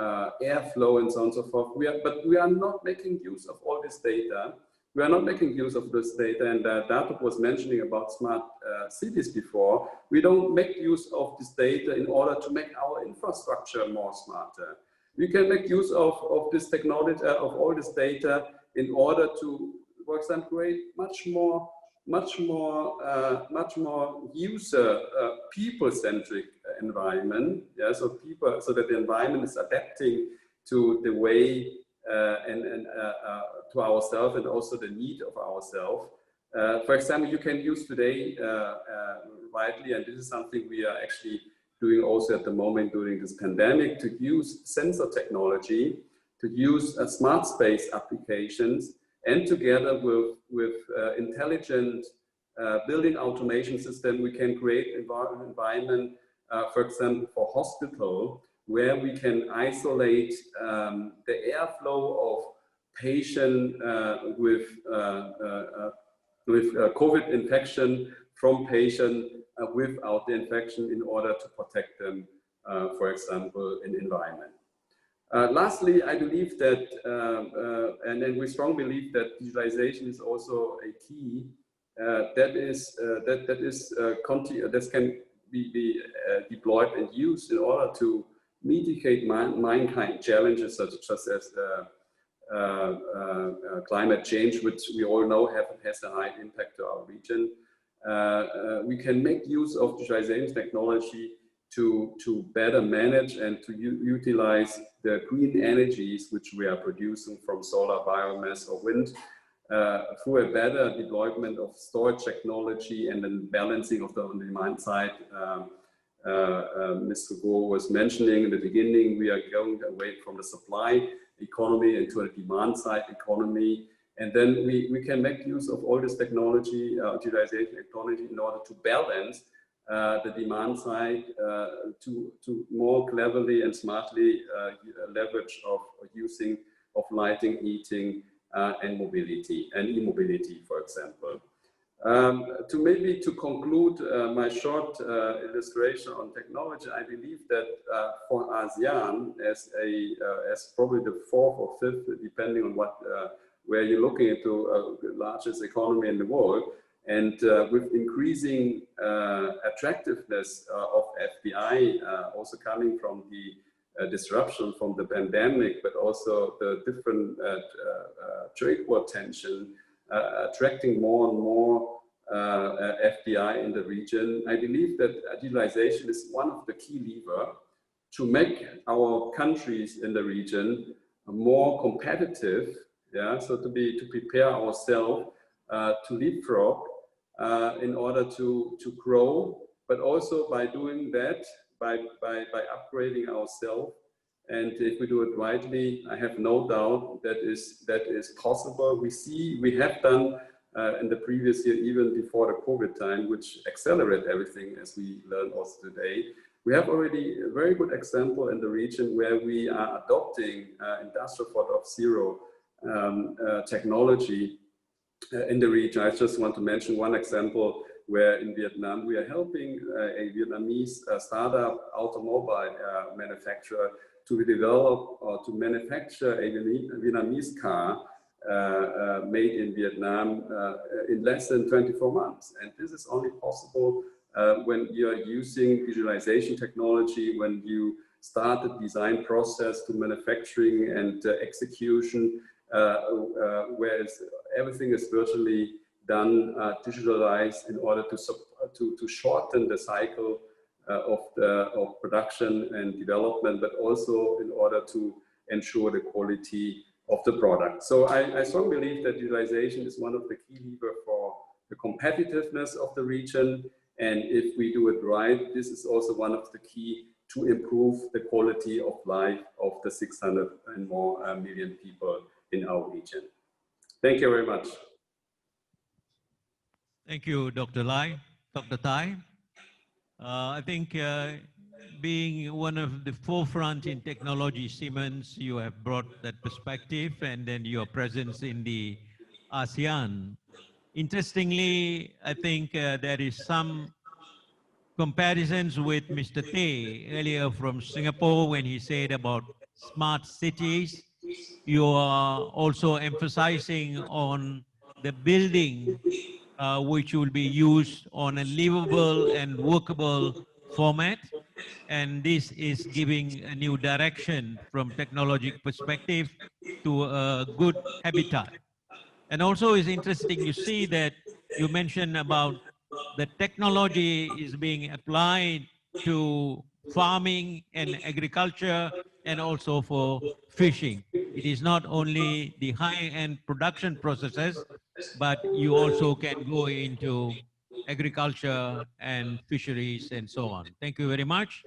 airflow and so on and so forth. But we are not making use of all this data. We are not making use of this data, and Dato was mentioning about smart cities before. We don't make use of this data in order to make our infrastructure more smarter. We can make use of this technology, of all this data, in order to, for example, create much more user, people-centric environment. Yeah, so that the environment is adapting to the way to ourselves and also the need of ourselves. For example, you can use today widely, and this is something we are actually doing also at the moment during this pandemic, to use sensor technology, to use smart space applications, and together with intelligent building automation system, we can create environment, for example, for hospital, where we can isolate the airflow of patient with COVID infection from patient without the infection, in order to protect them, for example, in environment. Lastly, I believe that, and then we strongly believe that digitalization is also a key that can be deployed and used in order to mitigate mankind challenges such as climate change, which we all know has a high impact to our region. We can make use of digitalization technology to better manage and to utilize the green energies which we are producing from solar, biomass or wind, through a better deployment of storage technology and then balancing of the on-demand side. Mr. Go was mentioning in the beginning, we are going away from the supply economy into a demand side economy. And then we can make use of all this technology, utilization technology, in order to balance the demand side to more cleverly and smartly leverage of using of lighting, heating, and mobility and e-mobility, for example. To conclude my short illustration on technology, I believe that for ASEAN, as probably the fourth or fifth, depending on where you're looking into, the largest economy in the world, and with increasing attractiveness of FDI, also coming from the disruption from the pandemic, but also the different trade war tension, attracting more and more FDI in the region. I believe that digitalization is one of the key levers to make our countries in the region more competitive. Yeah, so to prepare ourselves to leapfrog in order to grow, but also by doing that, by upgrading ourselves. And if we do it rightly, I have no doubt that is possible. We have done in the previous year, even before the COVID time, which accelerate everything, as we learned also today. We have already a very good example in the region where we are adopting Industrial 4.0 technology in the region. I just want to mention one example where in Vietnam we are helping a Vietnamese startup automobile manufacturer to develop or to manufacture a Vietnamese car made in Vietnam in less than 24 months. And this is only possible when you are using visualization technology, when you start the design process to manufacturing and execution, whereas everything is virtually done digitalized in order to shorten the cycle of production and development, but also in order to ensure the quality of the product. So I strongly believe that digitalization is one of the key levers for the competitiveness of the region. And if we do it right, this is also one of the key to improve the quality of life of the 600 and more million people in our region. Thank you very much. Thank you, Dr. Lai, Dr. Thai. I think being one of the forefront in technology, Siemens, you have brought that perspective, and then your presence in the ASEAN. Interestingly, I think there is some comparisons with Mr. Tay earlier from Singapore when he said about smart cities. You are also emphasizing on the building which will be used on a livable and workable format. And this is giving a new direction from technological perspective to a good habitat. And also it's interesting you see that you mentioned about the technology is being applied to farming and agriculture and also for fishing. It is not only the high-end production processes, but you also can go into agriculture and fisheries and so on. Thank you very much.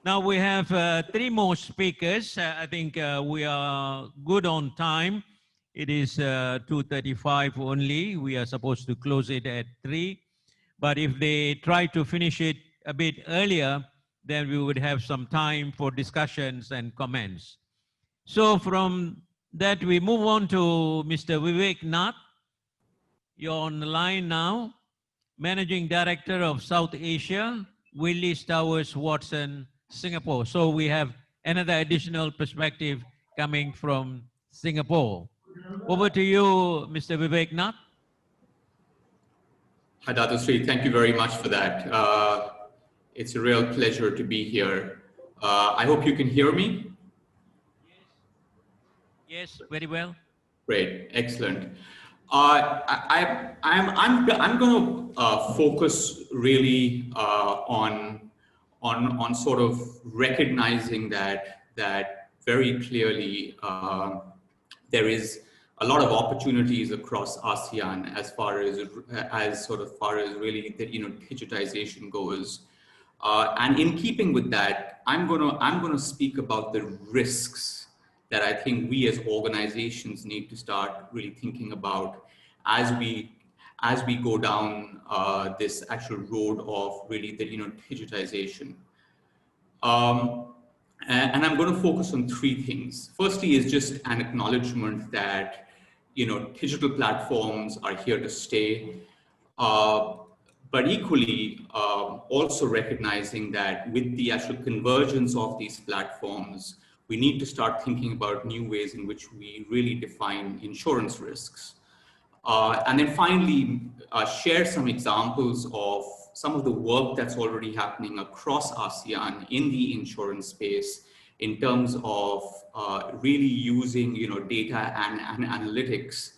Now we have 3 more speakers. I think we are good on time. It is 2:35 only. We are supposed to close it at 3. But if they try to finish it a bit earlier, then we would have some time for discussions and comments. So from that, we move on to Mr. Vivek Nath. You're on the line now, Managing Director of South Asia, Willis Towers Watson, Singapore. So we have another additional perspective coming from Singapore. Over to you, Mr. Vivek Nath. Hi, Dato Sri. Thank you very much for that. It's a real pleasure to be here. I hope you can hear me. Yes, very well. Great, excellent. I'm going to focus really on sort of recognizing that very clearly there is a lot of opportunities across ASEAN as far as really the digitization goes, and in keeping with that, I'm gonna speak about the risks that I think we as organizations need to start really thinking about as we go down this actual road of really the digitization. And I'm going to focus on 3 things. Firstly is just an acknowledgement that digital platforms are here to stay, but equally also recognizing that with the actual convergence of these platforms, we need to start thinking about new ways in which we really define insurance risks. And then finally, share some examples of some of the work that's already happening across ASEAN in the insurance space in terms of really using data and analytics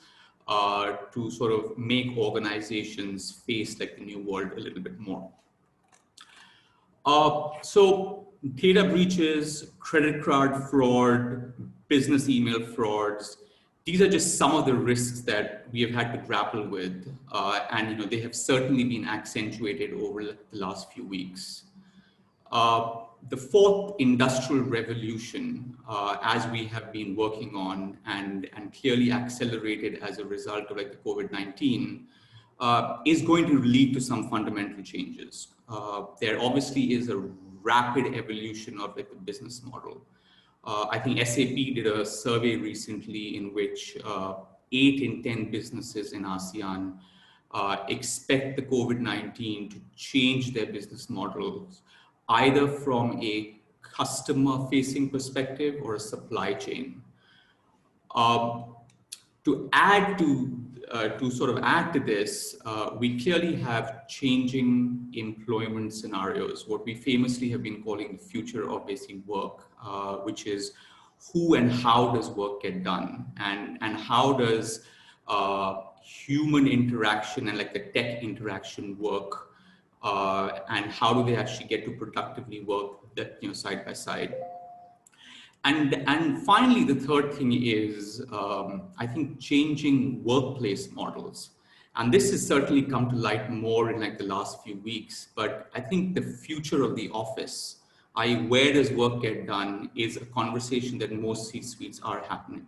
to sort of make organizations face like the new world a little bit more. So data breaches, credit card fraud, business email frauds, these are just some of the risks that we have had to grapple with, and they have certainly been accentuated over the last few weeks. The 4th industrial revolution, as we have been working on and clearly accelerated as a result of like the COVID-19, is going to lead to some fundamental changes. There obviously is a rapid evolution of like the business model. I think SAP did a survey recently in which 8 in 10 businesses in ASEAN expect the COVID-19 to change their business models, either from a customer-facing perspective or a supply chain. To add to sort of add to this, we clearly have changing employment scenarios, what we famously have been calling the future of basic work, which is who and how does work get done, and how does human interaction and like the tech interaction work, and how do they actually get to productively work that, you know, side by side. And finally, the third thing is, I think, changing workplace models. And this has certainly come to light more in like the last few weeks, but I think the future of the office, i.e. where does work get done, is a conversation that most C-suites are happening.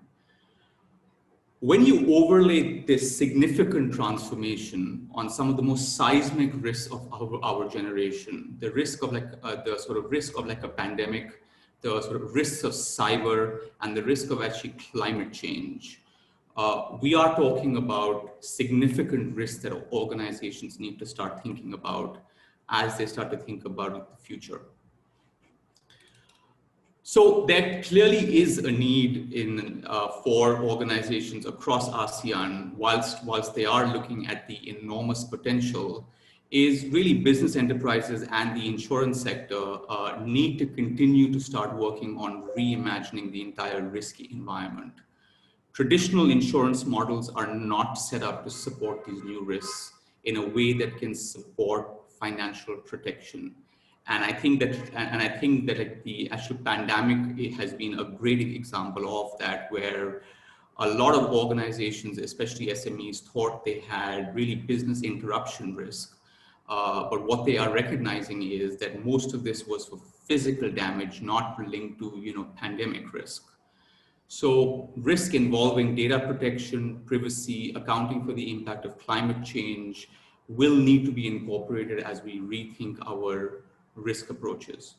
When you overlay this significant transformation on some of the most seismic risks of our generation, the risk of like, the sort of risk of like a pandemic, the sort of risks of cyber, and the risk of actually climate change, we are talking about significant risks that organizations need to start thinking about as they start to think about the future. So there clearly is a need for organizations across ASEAN, whilst they are looking at the enormous potential, is really business enterprises and the insurance sector need to continue to start working on reimagining the entire risky environment. Traditional insurance models are not set up to support these new risks in a way that can support financial protection. And I think that, like the actual pandemic, it has been a great example of that, where a lot of organizations, especially SMEs, thought they had really business interruption risk. But what they are recognizing is that most of this was for physical damage, not linked to, you know, pandemic risk. So risk involving data protection, privacy, accounting for the impact of climate change will need to be incorporated as we rethink our risk approaches.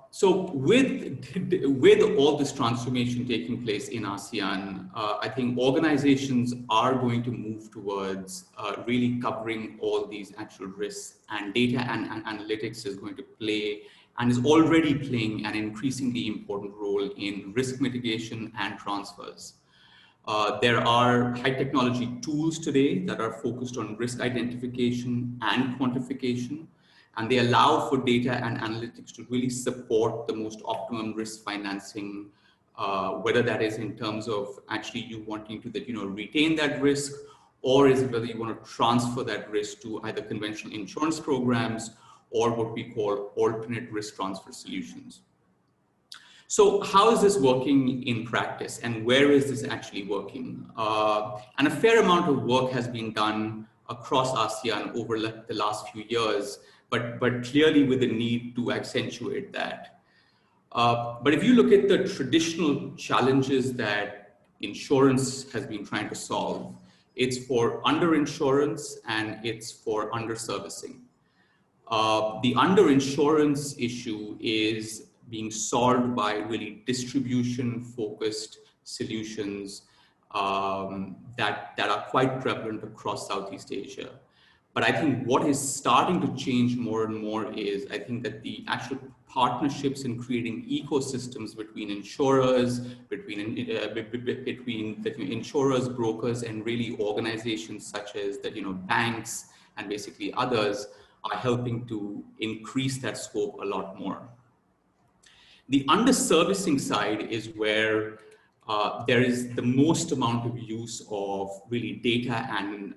So with all this transformation taking place in ASEAN, I think organizations are going to move towards really covering all these actual risks, and data and analytics is going to play and is already playing an increasingly important role in risk mitigation and transfers. There are high technology tools today that are focused on risk identification and quantification, and they allow for data and analytics to really support the most optimum risk financing, whether that is in terms of actually you wanting to retain that risk, or is it whether you want to transfer that risk to either conventional insurance programs or what we call alternate risk transfer solutions. So how is this working in practice, and where is this actually working? And a fair amount of work has been done across ASEAN over the last few years, but clearly with the need to accentuate that. But if you look at the traditional challenges that insurance has been trying to solve, it's for underinsurance and it's for underservicing. The underinsurance issue is being solved by really distribution-focused solutions that are quite prevalent across Southeast Asia. But I think what is starting to change more and more is, I think that the actual partnerships in creating ecosystems between insurers, between insurers, brokers, and really organizations such as banks and basically others are helping to increase that scope a lot more. The underservicing side is where there is the most amount of use of really data and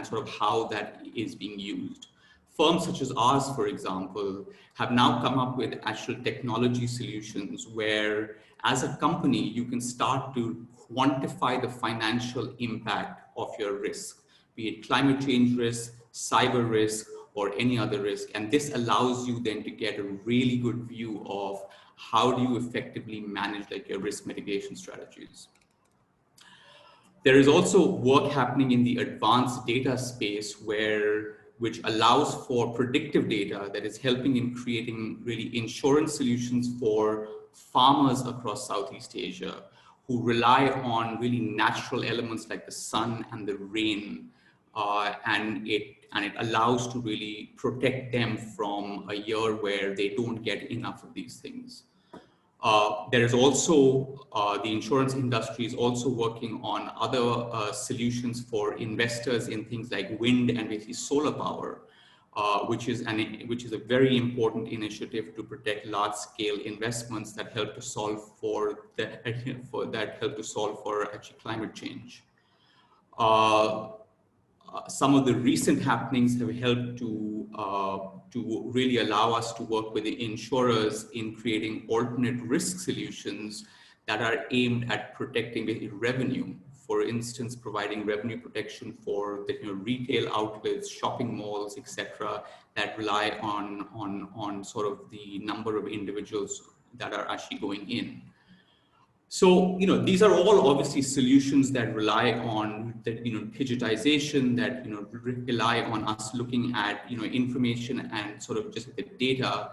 sort of how that is being used. Firms such as ours, for example, have now come up with actual technology solutions where, as a company, you can start to quantify the financial impact of your risk, be it climate change risk, cyber risk, or any other risk. And this allows you then to get a really good view of how do you effectively manage your risk mitigation strategies. There is also work happening in the advanced data space which allows for predictive data that is helping in creating really insurance solutions for farmers across Southeast Asia who rely on really natural elements like the sun and the rain, and it allows to really protect them from a year where they don't get enough of these things. There is also, the insurance industry is also working on other solutions for investors in things like wind and basically solar power, which is a very important initiative to protect large-scale investments that help to solve for actually climate change. Some of the recent happenings have helped to really allow us to work with the insurers in creating alternate risk solutions that are aimed at protecting the revenue. For instance, providing revenue protection for the retail outlets, shopping malls, etc., that rely on sort of the number of individuals that are actually going in. So, these are all obviously solutions that rely on the, digitization, that, rely on us looking at, information and sort of just the data.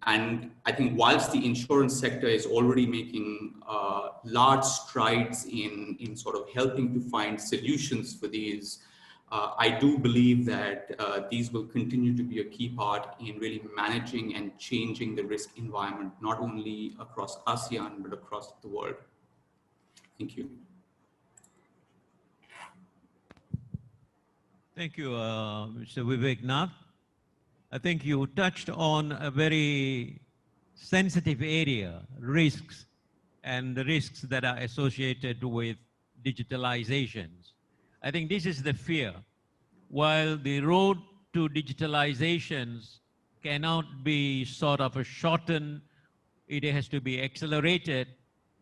And I think whilst the insurance sector is already making large strides in sort of helping to find solutions for these, I do believe that these will continue to be a key part in really managing and changing the risk environment, not only across ASEAN, but across the world. Thank you. Thank you, Mr. Vivek Nath. I think you touched on a very sensitive area, risks, and the risks that are associated with digitalizations. I think this is the fear. While the road to digitalizations cannot be sort of shortened, it has to be accelerated.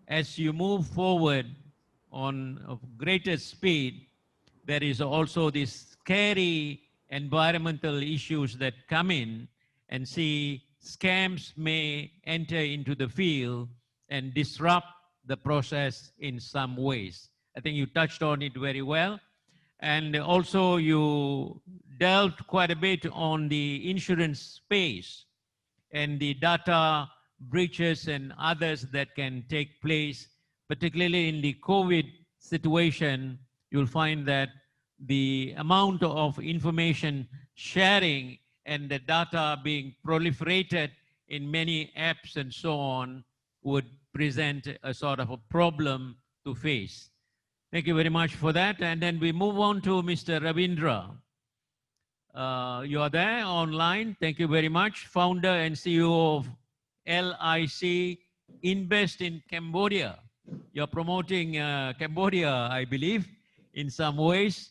As you move forward on a greater speed, there is also this scary environmental issues that come in, and see scams may enter into the field and disrupt the process in some ways. I think you touched on it very well. And also you delved quite a bit on the insurance space and the data breaches and others that can take place, particularly in the COVID situation. You'll find that the amount of information sharing and the data being proliferated in many apps and so on would present a sort of a problem to face. Thank you very much for that. And then we move on to Mr. Ravindra. You are there online. Thank you very much. Founder and CEO of LIC Invest in Cambodia. You're promoting Cambodia, I believe, in some ways.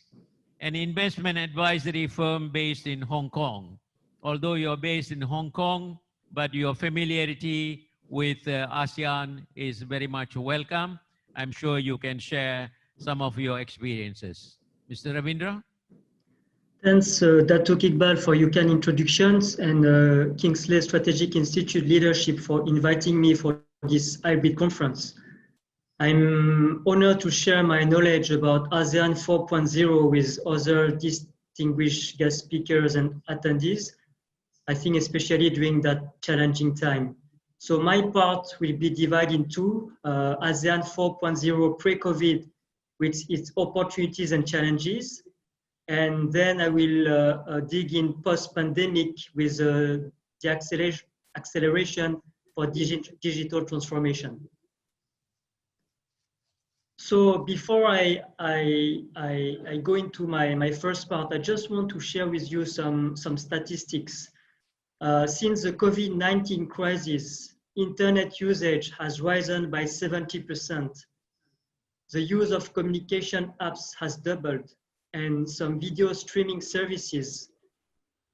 An investment advisory firm based in Hong Kong. Although you're based in Hong Kong, but your familiarity with ASEAN is very much welcome. I'm sure you can share some of your experiences. Mr. Ravindra? Thanks, Dato Iqbal, for your kind introductions, and Kingsley Strategic Institute leadership for inviting me for this hybrid conference. I'm honored to share my knowledge about ASEAN 4.0 with other distinguished guest speakers and attendees, I think especially during that challenging time. So my part will be divided into ASEAN 4.0 pre-COVID with its opportunities and challenges. And then I will dig in post-pandemic with the acceleration for digital transformation. So before I go into my first part, I just want to share with you some statistics. Since the COVID-19 crisis, internet usage has risen by 70%. The use of communication apps has doubled, and some video streaming services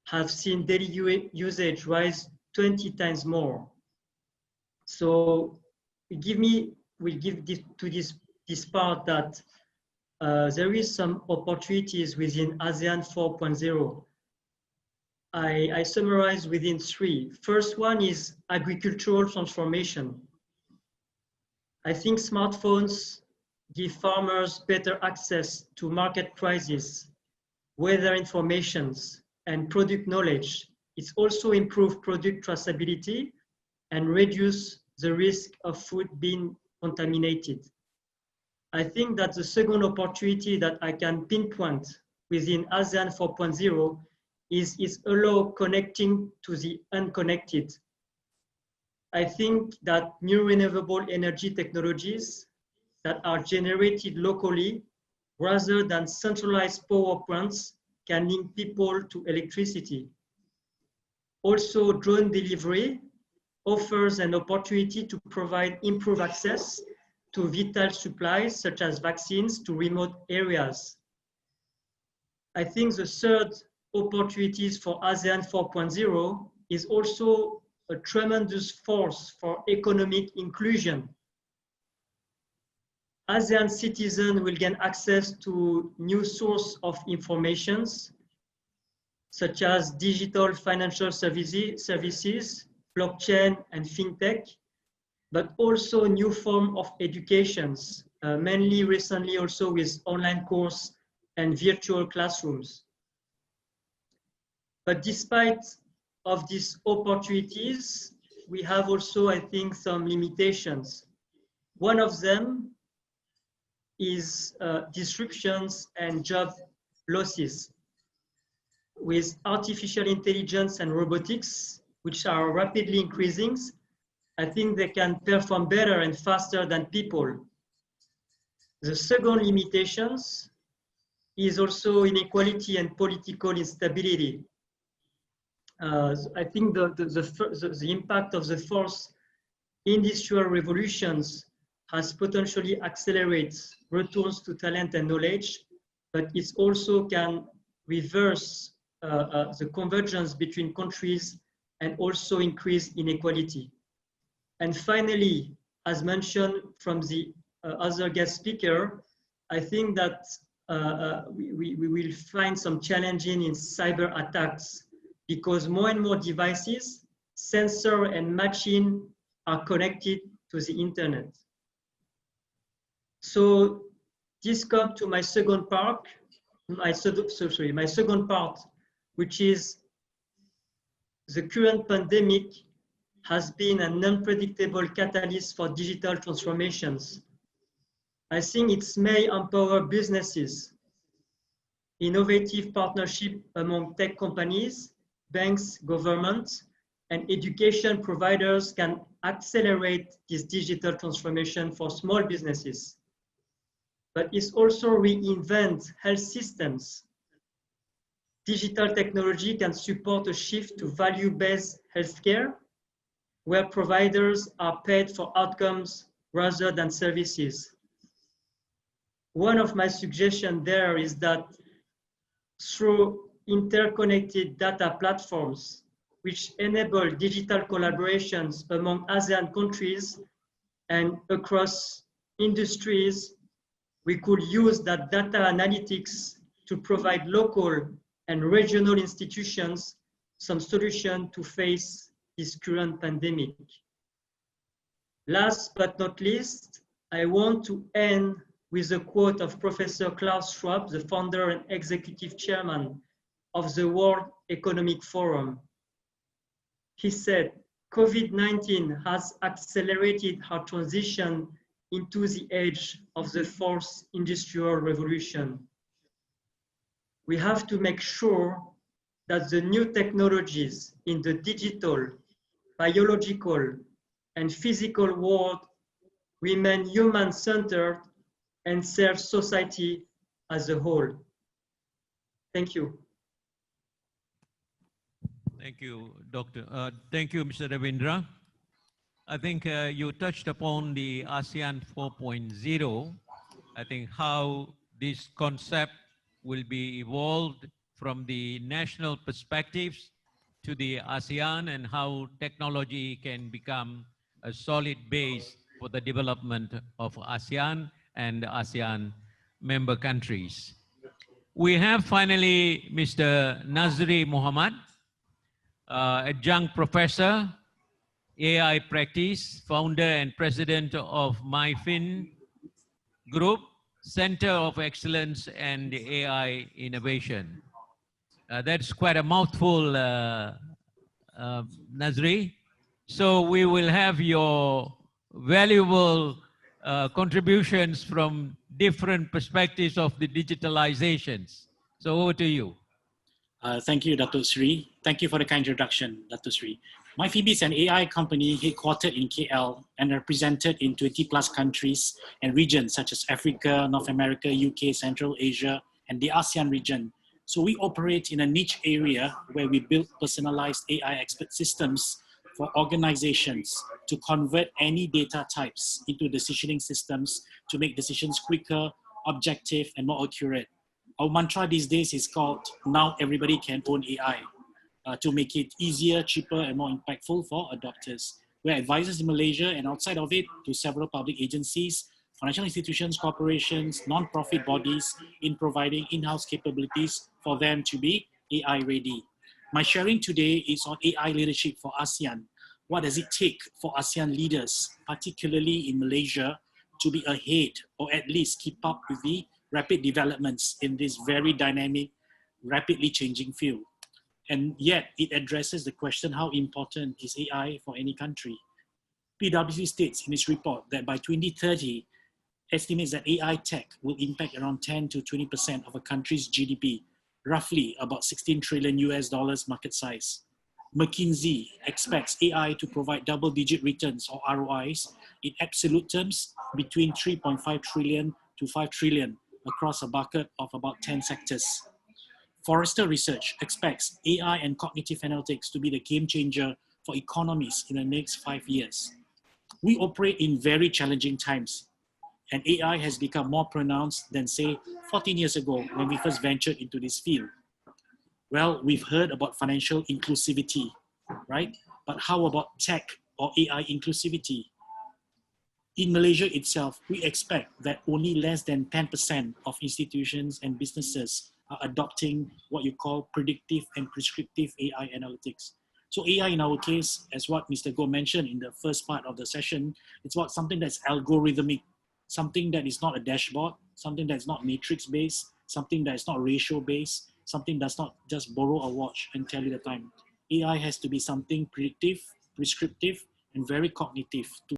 have seen daily usage rise 20 times more. So we'll give this part that there is some opportunities within ASEAN 4.0. I summarize within three. First one is agricultural transformation. I think smartphones give farmers better access to market prices, weather informations, and product knowledge. It's also improved product traceability and reduce the risk of food being contaminated. I think that the second opportunity that I can pinpoint within ASEAN 4.0 is allow connecting to the unconnected. I think that new renewable energy technologies that are generated locally rather than centralized power plants can link people to electricity. Also, drone delivery offers an opportunity to provide improved access to vital supplies such as vaccines to remote areas. I think the third opportunities for ASEAN 4.0 is also a tremendous force for economic inclusion. ASEAN citizens will gain access to new sources of informations, such as digital financial services, blockchain and fintech, but also new form of educations, mainly recently also with online course and virtual classrooms. But despite of these opportunities, we have also, I think, some limitations. One of them is disruptions and job losses. With artificial intelligence and robotics, which are rapidly increasing, I think they can perform better and faster than people. The second limitations is also inequality and political instability. I think the impact of the fourth industrial revolutions has potentially accelerated returns to talent and knowledge, but it also can reverse the convergence between countries and also increase inequality. And finally, as mentioned from the other guest speaker, I think that we will find some challenging in cyber attacks because more and more devices, sensor and machine are connected to the internet. So this comes to my second part, my second part, which is the current pandemic has been an unpredictable catalyst for digital transformations. I think it may empower businesses, innovative partnership among tech companies, banks, governments, and education providers can accelerate this digital transformation for small businesses. But it's also reinvent health systems. Digital technology can support a shift to value-based healthcare, where providers are paid for outcomes rather than services. One of my suggestions there is that through interconnected data platforms, which enable digital collaborations among ASEAN countries and across industries, we could use that data analytics to provide local and regional institutions some solution to face this current pandemic. Last but not least, I want to end with a quote of Professor Klaus Schwab, the founder and executive chairman of the World Economic Forum. He said, COVID-19 has accelerated our transition into the age of the fourth industrial revolution. We have to make sure that the new technologies in the digital, biological, and physical world remain human-centered and serve society as a whole. Thank you. Thank you, Doctor. Thank you, Mr. Ravindra. I think you touched upon the ASEAN 4.0. I think how this concept will be evolved from the national perspectives to the ASEAN and how technology can become a solid base for the development of ASEAN and ASEAN member countries. We have finally Mr. Nazri Muhammad, Adjunct Professor, AI Practice, Founder and President of MyFinB Group, Center of Excellence and AI Innovation. That's quite a mouthful, Nazri. So we will have your valuable contributions from different perspectives of the digitalizations. So over to you. Thank you, Dato Sri. Thank you for the kind introduction, Dato Sri. MyFinB is an AI company headquartered in KL and represented in 20 plus countries and regions such as Africa, North America, UK, Central Asia, and the ASEAN region. So we operate in a niche area where we build personalized AI expert systems for organizations to convert any data types into decisioning systems to make decisions quicker, objective, and more accurate. Our mantra these days is called, now everybody can own AI, to make it easier, cheaper, and more impactful for adopters. We're advisors in Malaysia and outside of it to several public agencies, financial institutions, corporations, non-profit bodies in providing in-house capabilities for them to be AI ready. My sharing today is on AI leadership for ASEAN. What does it take for ASEAN leaders, particularly in Malaysia, to be ahead or at least keep up with the rapid developments in this very dynamic, rapidly changing field? And yet it addresses the question, how important is AI for any country? PwC states in its report that by 2030, estimates that AI tech will impact around 10 to 20% of a country's GDP, roughly about 16 trillion US dollars market size. McKinsey expects AI to provide double-digit returns or ROIs in absolute terms between 3.5 trillion to 5 trillion across a bucket of about 10 sectors. Forrester Research expects AI and cognitive analytics to be the game changer for economies in the next 5 years. We operate in very challenging times, and AI has become more pronounced than, say, 14 years ago when we first ventured into this field. Well, we've heard about financial inclusivity, right? But how about tech or AI inclusivity? In Malaysia itself, we expect that only less than 10% of institutions and businesses are adopting what you call predictive and prescriptive AI analytics. So AI in our case, as what Mr. Goh mentioned in the first part of the session, it's about something that's algorithmic, something that is not a dashboard, something that's not matrix-based, something that is not ratio-based, something that's not just borrow a watch and tell you the time. AI has to be something predictive, prescriptive, and very cognitive to